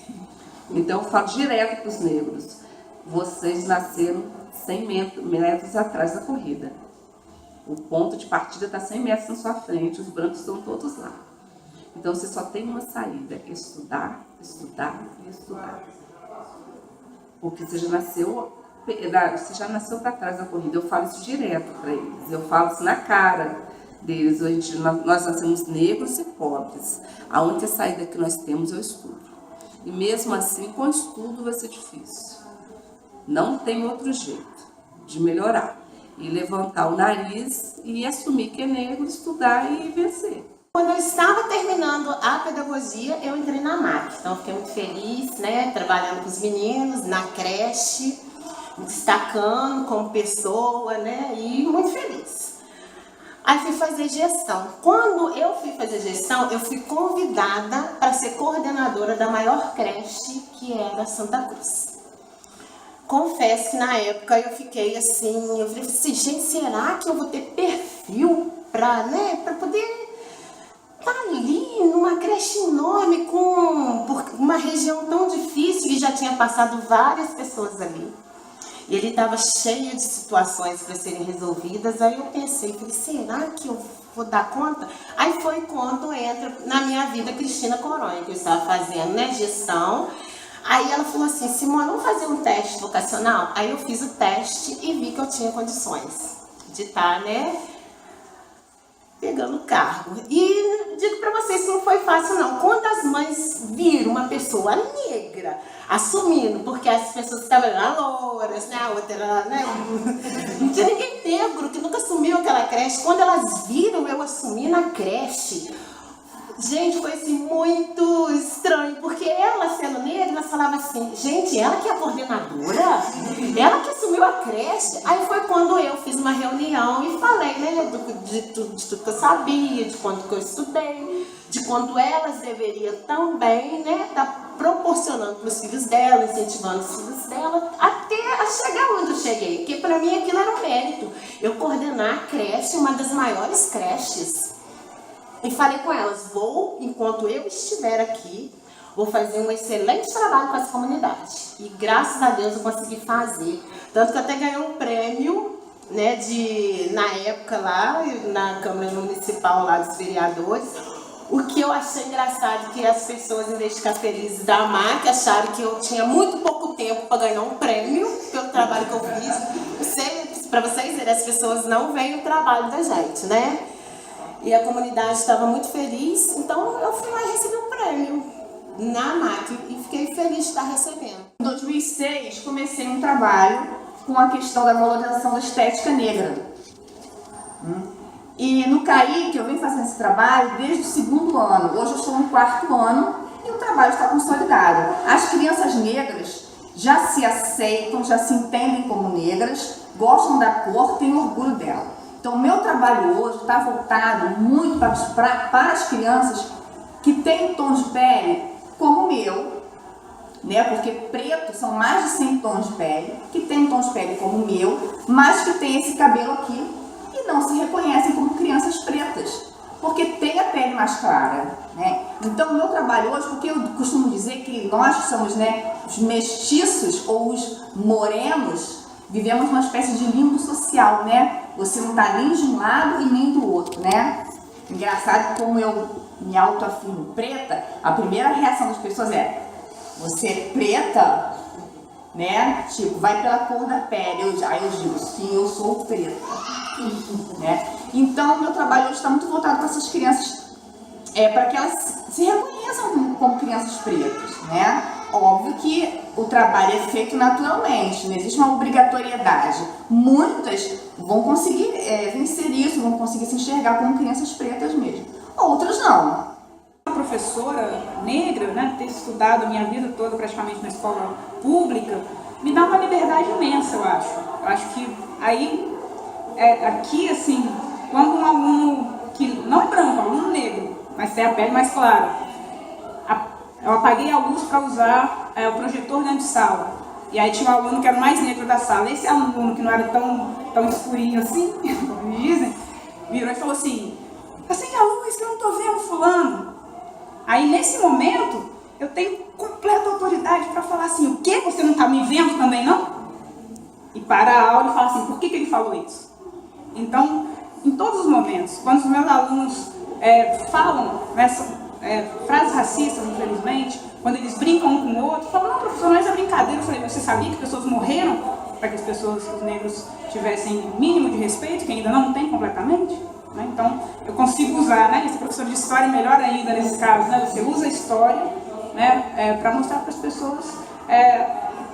Então eu falo direto para os negros, vocês nasceram 100 metros atrás da corrida. O ponto de partida está 100 metros na sua frente, os brancos estão todos lá. Então você só tem uma saída, estudar, estudar e estudar. Porque você já nasceu para trás da corrida. Eu falo isso direto para eles, eu falo isso na cara, deles. Nós nascemos negros e pobres. A única saída que nós temos é o estudo. E mesmo assim, com o estudo vai ser difícil. Não tem outro jeito de melhorar. E levantar o nariz e assumir que é negro, estudar e vencer. Quando eu estava terminando a pedagogia, eu entrei na MAC. Então, eu fiquei muito feliz, né? Trabalhando com os meninos, na creche, me destacando como pessoa, né? E muito feliz. Aí fui fazer gestão. Quando eu fui fazer gestão, eu fui convidada para ser coordenadora da maior creche, que era Santa Cruz. Confesso que na época eu fiquei assim, eu falei assim, gente, será que eu vou ter perfil para poder estar ali numa creche enorme, por uma região tão difícil, e já tinha passado várias pessoas ali. E ele estava cheio de situações para serem resolvidas. Aí eu pensei, falei, será que eu vou dar conta? Aí foi quando entra na minha vida Cristina Coronha, que eu estava fazendo, né, gestão. Aí ela falou assim, Simone, vamos fazer um teste vocacional? Aí eu fiz o teste e vi que eu tinha condições de estar, né, pegando o cargo. E digo para vocês que não foi fácil não. Quando as mães viram uma pessoa negra assumindo, porque as pessoas que estavam lá, louras, né, a outra era, né, não tinha ninguém negro que nunca assumiu aquela creche. Quando elas viram eu assumir na creche, gente, foi assim muito estranho, porque ela sendo negra, elas falavam assim, gente, ela que é a coordenadora? Ela que assumiu a creche? Aí foi quando eu fiz uma reunião e falei, né, de tudo que eu sabia, de quanto que eu estudei, de quanto elas deveriam também, né, estar proporcionando para os filhos dela, incentivando os filhos dela, até a chegar onde eu cheguei, porque para mim aquilo era um mérito. Eu coordenar a creche, uma das maiores creches. E falei com elas, enquanto eu estiver aqui, vou fazer um excelente trabalho com essa comunidade. E graças a Deus eu consegui fazer. Tanto que eu até ganhei um prêmio, né, na época lá, na Câmara Municipal lá dos vereadores. O que eu achei engraçado, que as pessoas, em vez de ficar felizes da MAC, acharam que eu tinha muito pouco tempo para ganhar um prêmio pelo trabalho que eu fiz. Para vocês verem, as pessoas não veem o trabalho da gente, né? E a comunidade estava muito feliz, então eu fui lá e recebi um prêmio na MAC e fiquei feliz de estar recebendo. Em 2006, comecei um trabalho com a questão da valorização da estética negra. E no CAIC, eu venho fazendo esse trabalho desde o 2º ano. Hoje eu estou no 4º ano e o trabalho está consolidado. As crianças negras já se aceitam, já se entendem como negras, gostam da cor, têm orgulho dela. Então, o meu trabalho hoje está voltado muito para as crianças que têm tom de pele como o meu, né? Porque preto são mais de 100 tons de pele, que tem um tom de pele como o meu, mas que tem esse cabelo aqui e não se reconhecem como crianças pretas, porque tem a pele mais clara, né? Então, o meu trabalho hoje, porque eu costumo dizer que nós que somos, né, os mestiços ou os morenos, vivemos uma espécie de limbo social, né? Você não tá nem de um lado e nem do outro, né? Engraçado, como eu me autoafirmo preta, a primeira reação das pessoas é: você é preta? Né? Tipo, vai pela cor da pele. Aí eu digo, sim, eu sou preta. Né? Então, meu trabalho hoje está muito voltado para essas crianças, para que elas se reconheçam como crianças pretas, né? Óbvio que o trabalho é feito naturalmente, não existe uma obrigatoriedade. Muitas vão conseguir vencer isso, vão conseguir se enxergar como crianças pretas mesmo. Outras não. Uma professora negra, né, ter estudado a minha vida toda praticamente na escola pública, me dá uma liberdade imensa, eu acho. Eu acho que aí, aqui, assim, quando um aluno, que não branco, aluno negro, mas tem a pele mais clara, eu apaguei a luz para usar o projetor dentro de sala. E aí tinha um aluno que era o mais negro da sala. Esse aluno, que não era tão escurinho assim, como me dizem, virou e falou assim: acende a luz que eu não estou vendo fulano. Aí nesse momento, eu tenho completa autoridade para falar assim: o quê? Você não está me vendo também não? E para a aula e falar assim: por que ele falou isso? Então, em todos os momentos, quando os meus alunos falam frases racistas, infelizmente, quando eles brincam um com o outro, falam: não, professor, não é brincadeira. Eu falei: você sabia que pessoas morreram para que os negros tivessem mínimo de respeito, que ainda não tem completamente? né? Então, eu consigo usar, né, esse professor de história melhor ainda nesse caso, né? Você usa a história, né, para mostrar para as pessoas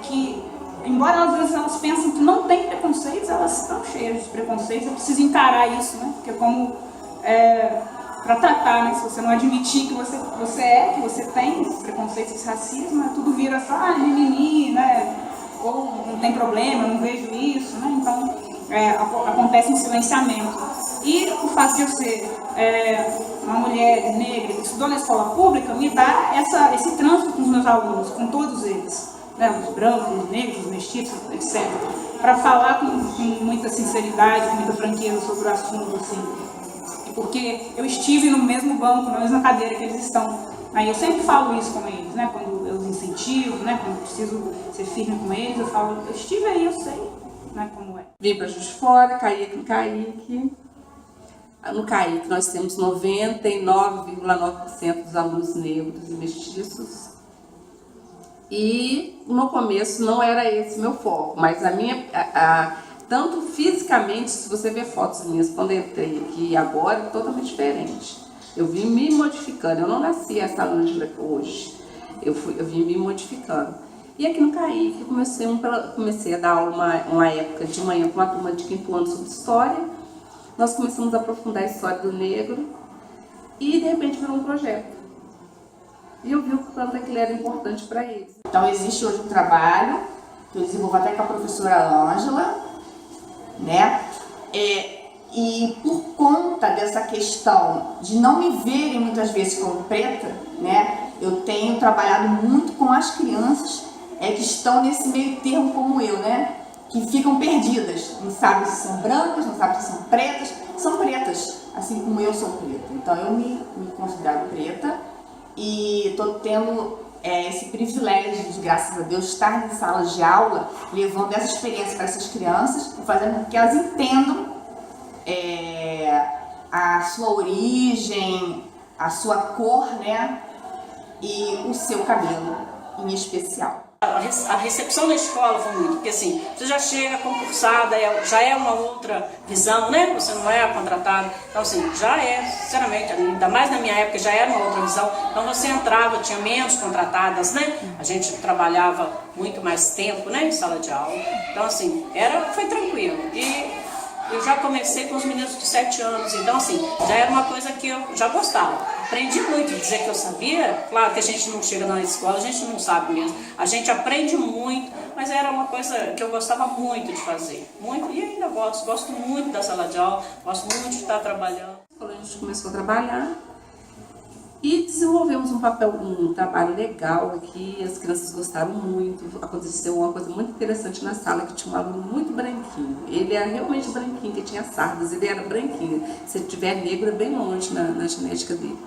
que, embora às vezes elas pensem que não tem preconceitos, elas estão cheias de preconceitos. Eu preciso encarar isso, né? Porque como para tratar, né? Se você não admitir que que você tem esses preconceitos, esse racismo, né? Tudo vira só mimimi, né? Ou não tem problema, não vejo isso, né? Então acontece um silenciamento. E o fato de eu ser uma mulher negra que estudou na escola pública me dá esse trânsito com os meus alunos, com todos eles, né? Os brancos, os negros, os mestiços, etc. Para falar com muita sinceridade, com muita franqueza sobre o assunto, assim. Porque eu estive no mesmo banco, na mesma cadeira que eles estão. Aí eu sempre falo isso com eles, né? Quando eu os incentivo, né? Quando eu preciso ser firme com eles, eu falo, eu estive aí, eu sei, né? Como é. Vim para Juiz de Fora, caí aqui no CAIC. No CAIC nós temos 99,9% dos alunos negros e mestiços. E no começo não era esse meu foco, mas tanto fisicamente, se você ver fotos minhas quando eu entrei aqui agora, é totalmente diferente. Eu vim me modificando, eu não nasci essa Ângela hoje, eu vim me modificando. E aqui no CAIC comecei a dar aula uma época de manhã com uma turma de 5º ano sobre história. Nós começamos a aprofundar a história do negro e de repente virou um projeto. E eu vi o quanto aquilo era importante para eles. Então existe hoje um trabalho que eu desenvolvo até com a professora Ângela, né? E por conta dessa questão de não me verem muitas vezes como preta, né? Eu tenho trabalhado muito com as crianças que estão nesse meio termo como eu, né? Que ficam perdidas, não sabem se são brancas, não sabem se são pretas, assim como eu sou preta. Então eu me considero preta e estou tendo esse privilégio de, graças a Deus, estar em salas de aula, levando essa experiência para essas crianças e fazendo com que elas entendam a sua origem, a sua cor, né? E o seu cabelo em especial. A recepção na escola foi muito, porque assim, você já chega concursada, já é uma outra visão, né? Você não é contratado, então assim, já sinceramente, ainda mais na minha época, já era uma outra visão. Então você entrava, tinha menos contratadas, né? A gente trabalhava muito mais tempo, né, em sala de aula. Então assim, foi tranquilo. E eu já comecei com os meninos de 7 anos, então assim, já era uma coisa que eu já gostava. Aprendi muito, dizer que eu sabia, claro que a gente não chega na escola, a gente não sabe mesmo. A gente aprende muito, mas era uma coisa que eu gostava muito de fazer. Muito, e ainda gosto muito da sala de aula, gosto muito de estar trabalhando. A gente começou a trabalhar e desenvolvemos um trabalho legal aqui, as crianças gostaram muito. Aconteceu uma coisa muito interessante na sala, que tinha um aluno muito branquinho. Ele era realmente branquinho, que tinha sardas, ele era branquinho. Se ele tiver negro, é bem longe na genética dele.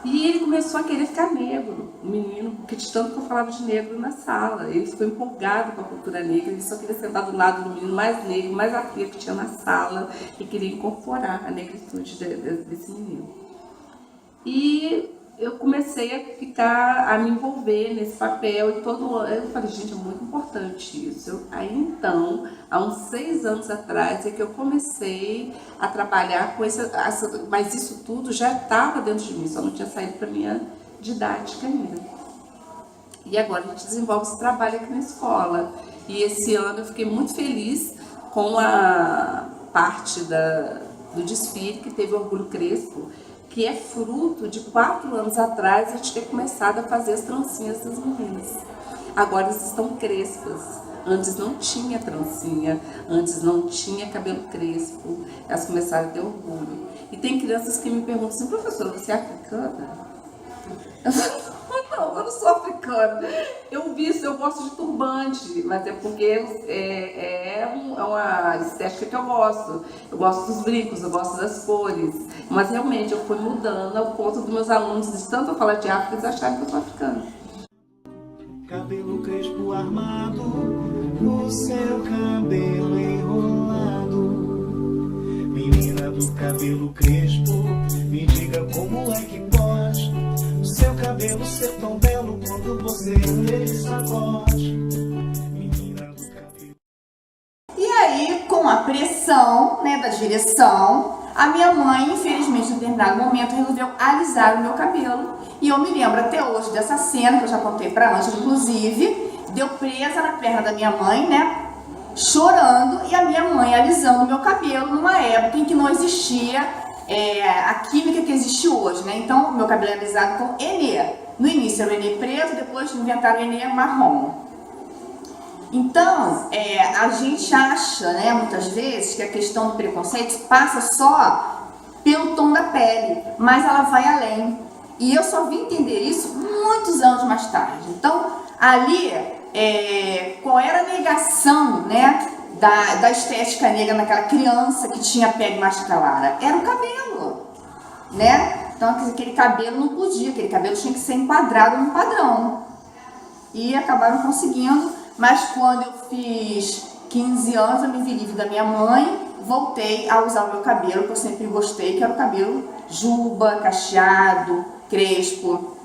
E ele começou a querer ficar negro, o menino, porque de tanto que eu falava de negro na sala. Ele ficou empolgado com a cultura negra, ele só queria sentar do lado do menino mais negro, mais afro que tinha na sala, e queria incorporar a negritude desse menino. E eu comecei a me envolver nesse papel e todo ano. Eu falei, gente, é muito importante isso. Aí então, há uns 6 anos atrás, é que eu comecei a trabalhar com mas isso tudo já estava dentro de mim, só não tinha saído para minha didática ainda. E agora a gente desenvolve esse trabalho aqui na escola. E esse ano eu fiquei muito feliz com a parte do desfile que teve o Orgulho Crespo, que é fruto de 4 anos atrás a gente ter começado a fazer as trancinhas das meninas. Agora elas estão crespas. Antes não tinha trancinha, antes não tinha cabelo crespo. Elas começaram a ter orgulho. E tem crianças que me perguntam assim, professora, você é africana? Não, eu não sou africana. Eu gosto de turbante, mas é porque é uma estética que eu gosto. Eu gosto dos brincos, eu gosto das cores. Mas realmente eu fui mudando ao ponto dos meus alunos, de tanto eu falar de África, eles acharem que eu sou africana. Cabelo crespo armado, o seu cabelo enrolado. Menina do cabelo crespo, me diga como é que pode o seu cabelo ser tão belo quando você ele sacode. Menina do cabelo. E aí, com a pressão, né, da direção, A minha mãe, infelizmente, em determinado momento, resolveu alisar o meu cabelo. E eu me lembro até hoje dessa cena, que eu já contei pra Ângela, inclusive, deu presa na perna da minha mãe, né? Chorando, e a minha mãe alisando o meu cabelo numa época em que não existia a química que existe hoje, né? Então, o meu cabelo era alisado com Enê. No início era o Enê preto, depois inventaram o Enê marrom. Então, a gente acha, né, muitas vezes, que a questão do preconceito passa só pelo tom da pele, mas ela vai além. E eu só vim entender isso muitos anos mais tarde. Então, ali, qual era a negação, né, da estética negra naquela criança que tinha a pele mais clara? Era o cabelo, né? Então, aquele cabelo não podia, aquele cabelo tinha que ser enquadrado no padrão. E acabaram conseguindo. Mas quando eu fiz 15 anos, eu me vi livre da minha mãe, voltei a usar o meu cabelo, que eu sempre gostei, que era o cabelo juba, cacheado, crespo.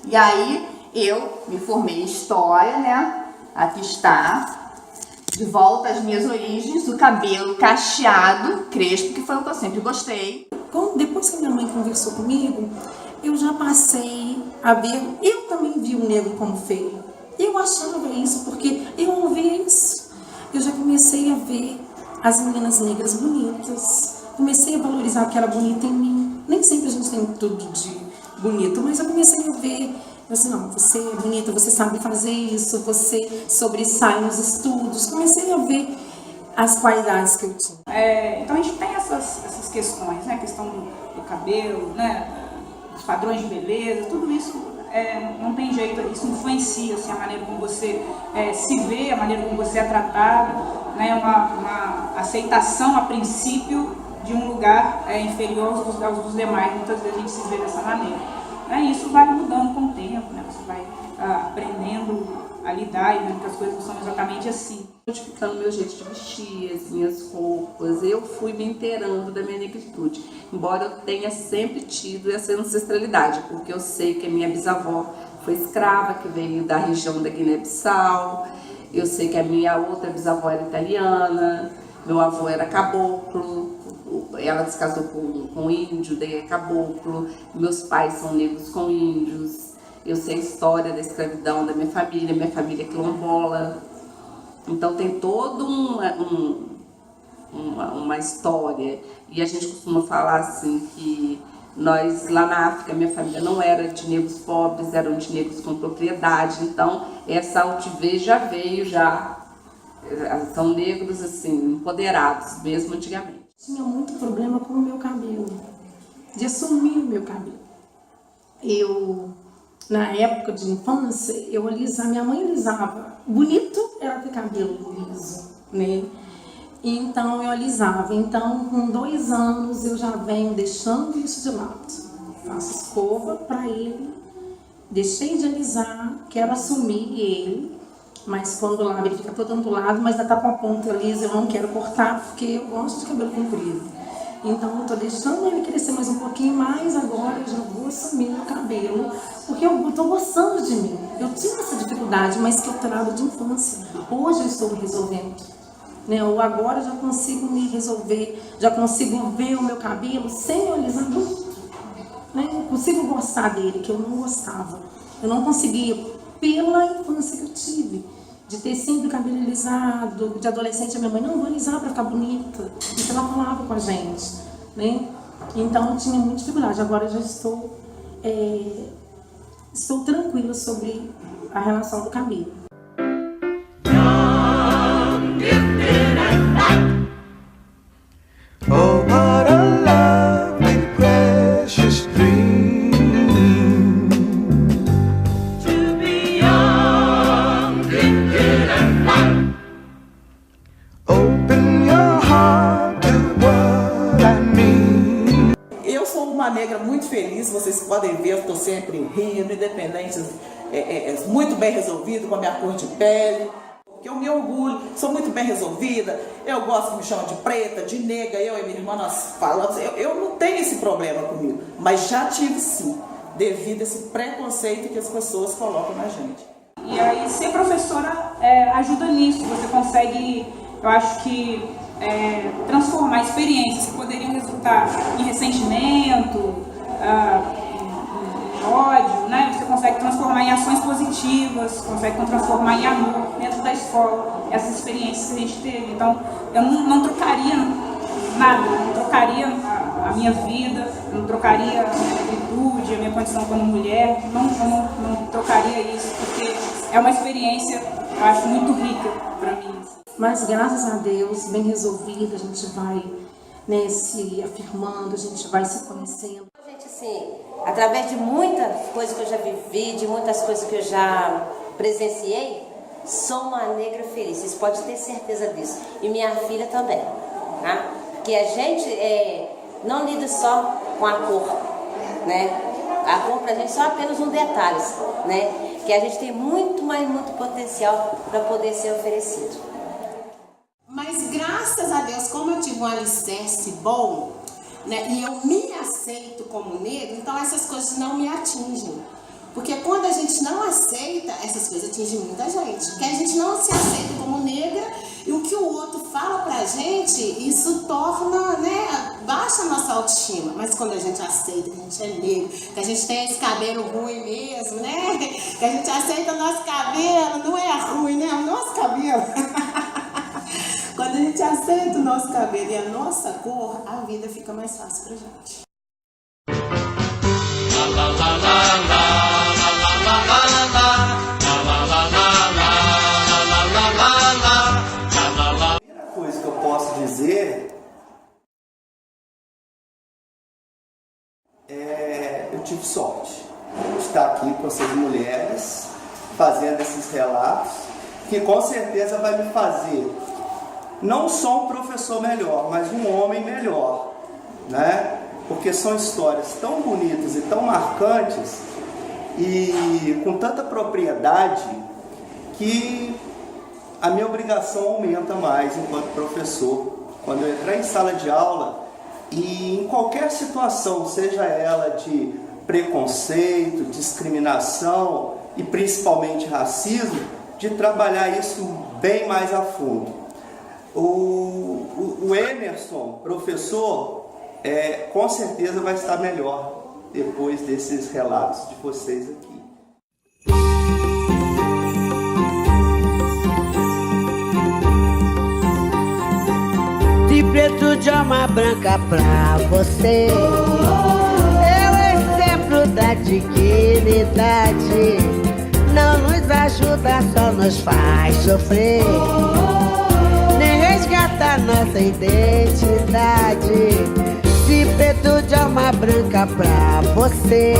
E aí eu me formei em História, né? Aqui está, de volta às minhas origens, o cabelo cacheado, crespo, que foi o que eu sempre gostei. Depois que minha mãe conversou comigo, eu já passei a ver, eu também vi o negro como feio. Eu achava isso, porque eu ouvia isso. Eu já comecei a ver as meninas negras bonitas. Comecei a valorizar o que era bonito em mim. Nem sempre a gente tem tudo de bonito, mas eu comecei a ver. Eu disse, não, você é bonita, você sabe fazer isso, você sobressai nos estudos. Comecei a ver as qualidades que eu tinha. Então a gente tem essas questões, né? A questão do cabelo, né? Os padrões de beleza, tudo isso. Não tem jeito, isso influencia assim, a maneira como você se vê, a maneira como você é tratado, né? Uma aceitação a princípio de um lugar inferior aos dos demais, muitas vezes a gente se vê dessa maneira. Isso vai mudando com o tempo, né? Você vai aprendendo a lidar e vendo que as coisas não são exatamente assim. Modificando meu jeito de vestir, as minhas roupas, eu fui me inteirando da minha negritude. Embora eu tenha sempre tido essa ancestralidade, porque eu sei que a minha bisavó foi escrava, que veio da região da Guiné-Bissau, eu sei que a minha outra bisavó era italiana, meu avô era caboclo, ela se casou com um índio, daí é caboclo, meus pais são negros com índios, eu sei a história da escravidão da minha família é quilombola. Então tem toda uma história, e a gente costuma falar assim que nós lá na África, minha família não era de negros pobres, eram de negros com propriedade, então essa altivez já veio, são negros assim, empoderados, mesmo antigamente. Tinha muito problema com o meu cabelo, de assumir o meu cabelo. Na época de infância, eu alisava, minha mãe alisava. Bonito era ter cabelo liso, né? Então eu alisava. Então, com 2 anos, eu já venho deixando isso de lado. Faço escova para ele, deixei de alisar, quero assumir ele, mas quando lavo ele fica todo ondulado, mas ainda tá com a ponta lisa, eu não quero cortar, porque eu gosto de cabelo comprido. Então eu tô deixando ele crescer mais um pouquinho, mas agora eu já vou assumir o cabelo, porque eu tô gostando de mim. Eu tinha essa dificuldade, mas que eu trago de infância. Hoje eu estou resolvendo. Né? Agora eu já consigo me resolver, já consigo ver o meu cabelo sem alisar muito. Né? Eu consigo gostar dele, que eu não gostava. Eu não conseguia, pela infância que eu tive. De ter sempre o cabelo alisado, de adolescente, a minha mãe, não, vou alisar para ficar bonita. Então ela falava com a gente, né? Então eu tinha muita dificuldade. Agora eu já estou tranquila sobre a relação do cabelo. Oh, what a lovely, precious dream to be young, gifted and fun. Open your heart to what I mean. Eu sou uma negra muito feliz, vocês podem ver, eu estou sempre rindo, independente, muito bem resolvido com a minha cor de pele. Eu me orgulho, sou muito bem resolvida, eu gosto que me chamam de preta, de negra, eu e minha irmã nós falamos, eu não tenho esse problema comigo, mas já tive sim, devido a esse preconceito que as pessoas colocam na gente. E aí ser professora ajuda nisso, você consegue, eu acho que transformar experiências que poderiam resultar em ressentimento, em ódio, né? Você consegue transformar em ações positivas, consegue transformar em amor dentro da escola, essas experiências que a gente teve. Então, eu não trocaria nada, eu não trocaria a minha vida, eu não trocaria a minha negritude, a minha condição como mulher, não trocaria isso, porque é uma experiência, eu acho, muito rica para mim. Mas graças a Deus, bem resolvido, a gente vai, né, se afirmando, a gente vai se conhecendo. Gente, assim, através de muitas coisas que eu já vivi, de muitas coisas que eu já presenciei, sou uma negra feliz, vocês podem ter certeza disso. E minha filha também, tá? Que a gente não lida só com a cor, né? A cor pra gente é só apenas um detalhe, né? Que a gente tem muito, mas muito potencial para poder ser oferecido. Mas graças a Deus, como eu tive um alicerce bom, né, e eu me aceito como negro, então essas coisas não me atingem. Porque quando a gente não aceita, essas coisas atingem muita gente. Porque a gente não se aceita como negra e o que o outro fala pra gente, isso torna, né, baixa a nossa autoestima. Mas quando a gente aceita que a gente é negro, que a gente tem esse cabelo ruim mesmo, né, que a gente aceita o nosso cabelo, não é ruim, né, é o nosso cabelo. Quando a gente aceita o nosso cabelo e a nossa cor, a vida fica mais fácil pra gente. A primeira coisa que eu posso dizer eu tive sorte de estar aqui com essas mulheres, fazendo esses relatos, que com certeza vai me fazer não só um professor melhor, mas um homem melhor, né? Porque são histórias tão bonitas e tão marcantes e com tanta propriedade que a minha obrigação aumenta mais enquanto professor. Quando eu entrar em sala de aula e em qualquer situação, seja ela de preconceito, discriminação e principalmente racismo, de trabalhar isso bem mais a fundo. O Emerson, professor, com certeza vai estar melhor depois desses relatos de vocês aqui. De preto de alma branca pra você, é o exemplo da dignidade. Não nos ajuda, só nos faz sofrer, nem resgata nossa identidade. De preto de alma branca pra você,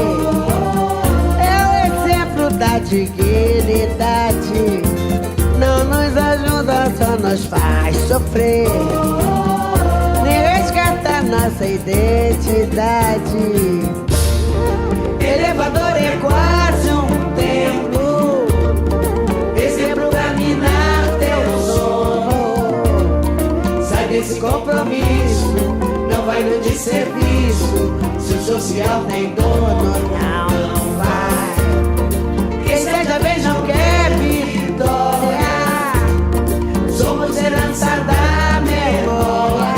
é o exemplo da dignidade. Não nos ajuda, só nos faz sofrer, nem resgata nossa identidade. Elevador é quase um templo, exemplo caminhar teu sono. Sai desse compromisso, não vai no desserviço. Se o social tem dono, não vai. Quem certa vez não quer vitória, somos herança da memória.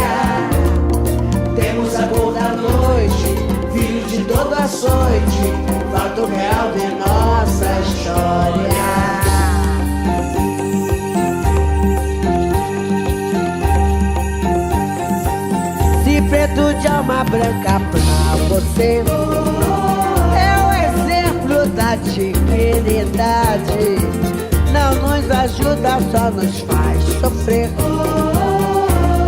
Temos a cor da noite, filho de toda açoite, fato real de nossa história. De preto de alma branca pra você, é o exemplo da dignidade. Não nos ajuda, só nos faz sofrer,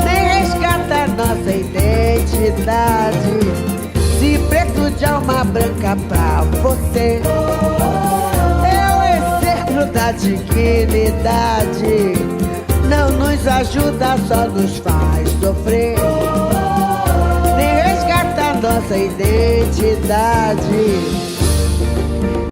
nem resgata nossa identidade. De preto de alma branca pra você, é o exemplo da dignidade. Não nos ajuda, só nos faz sofrer, nem resgata nossa identidade.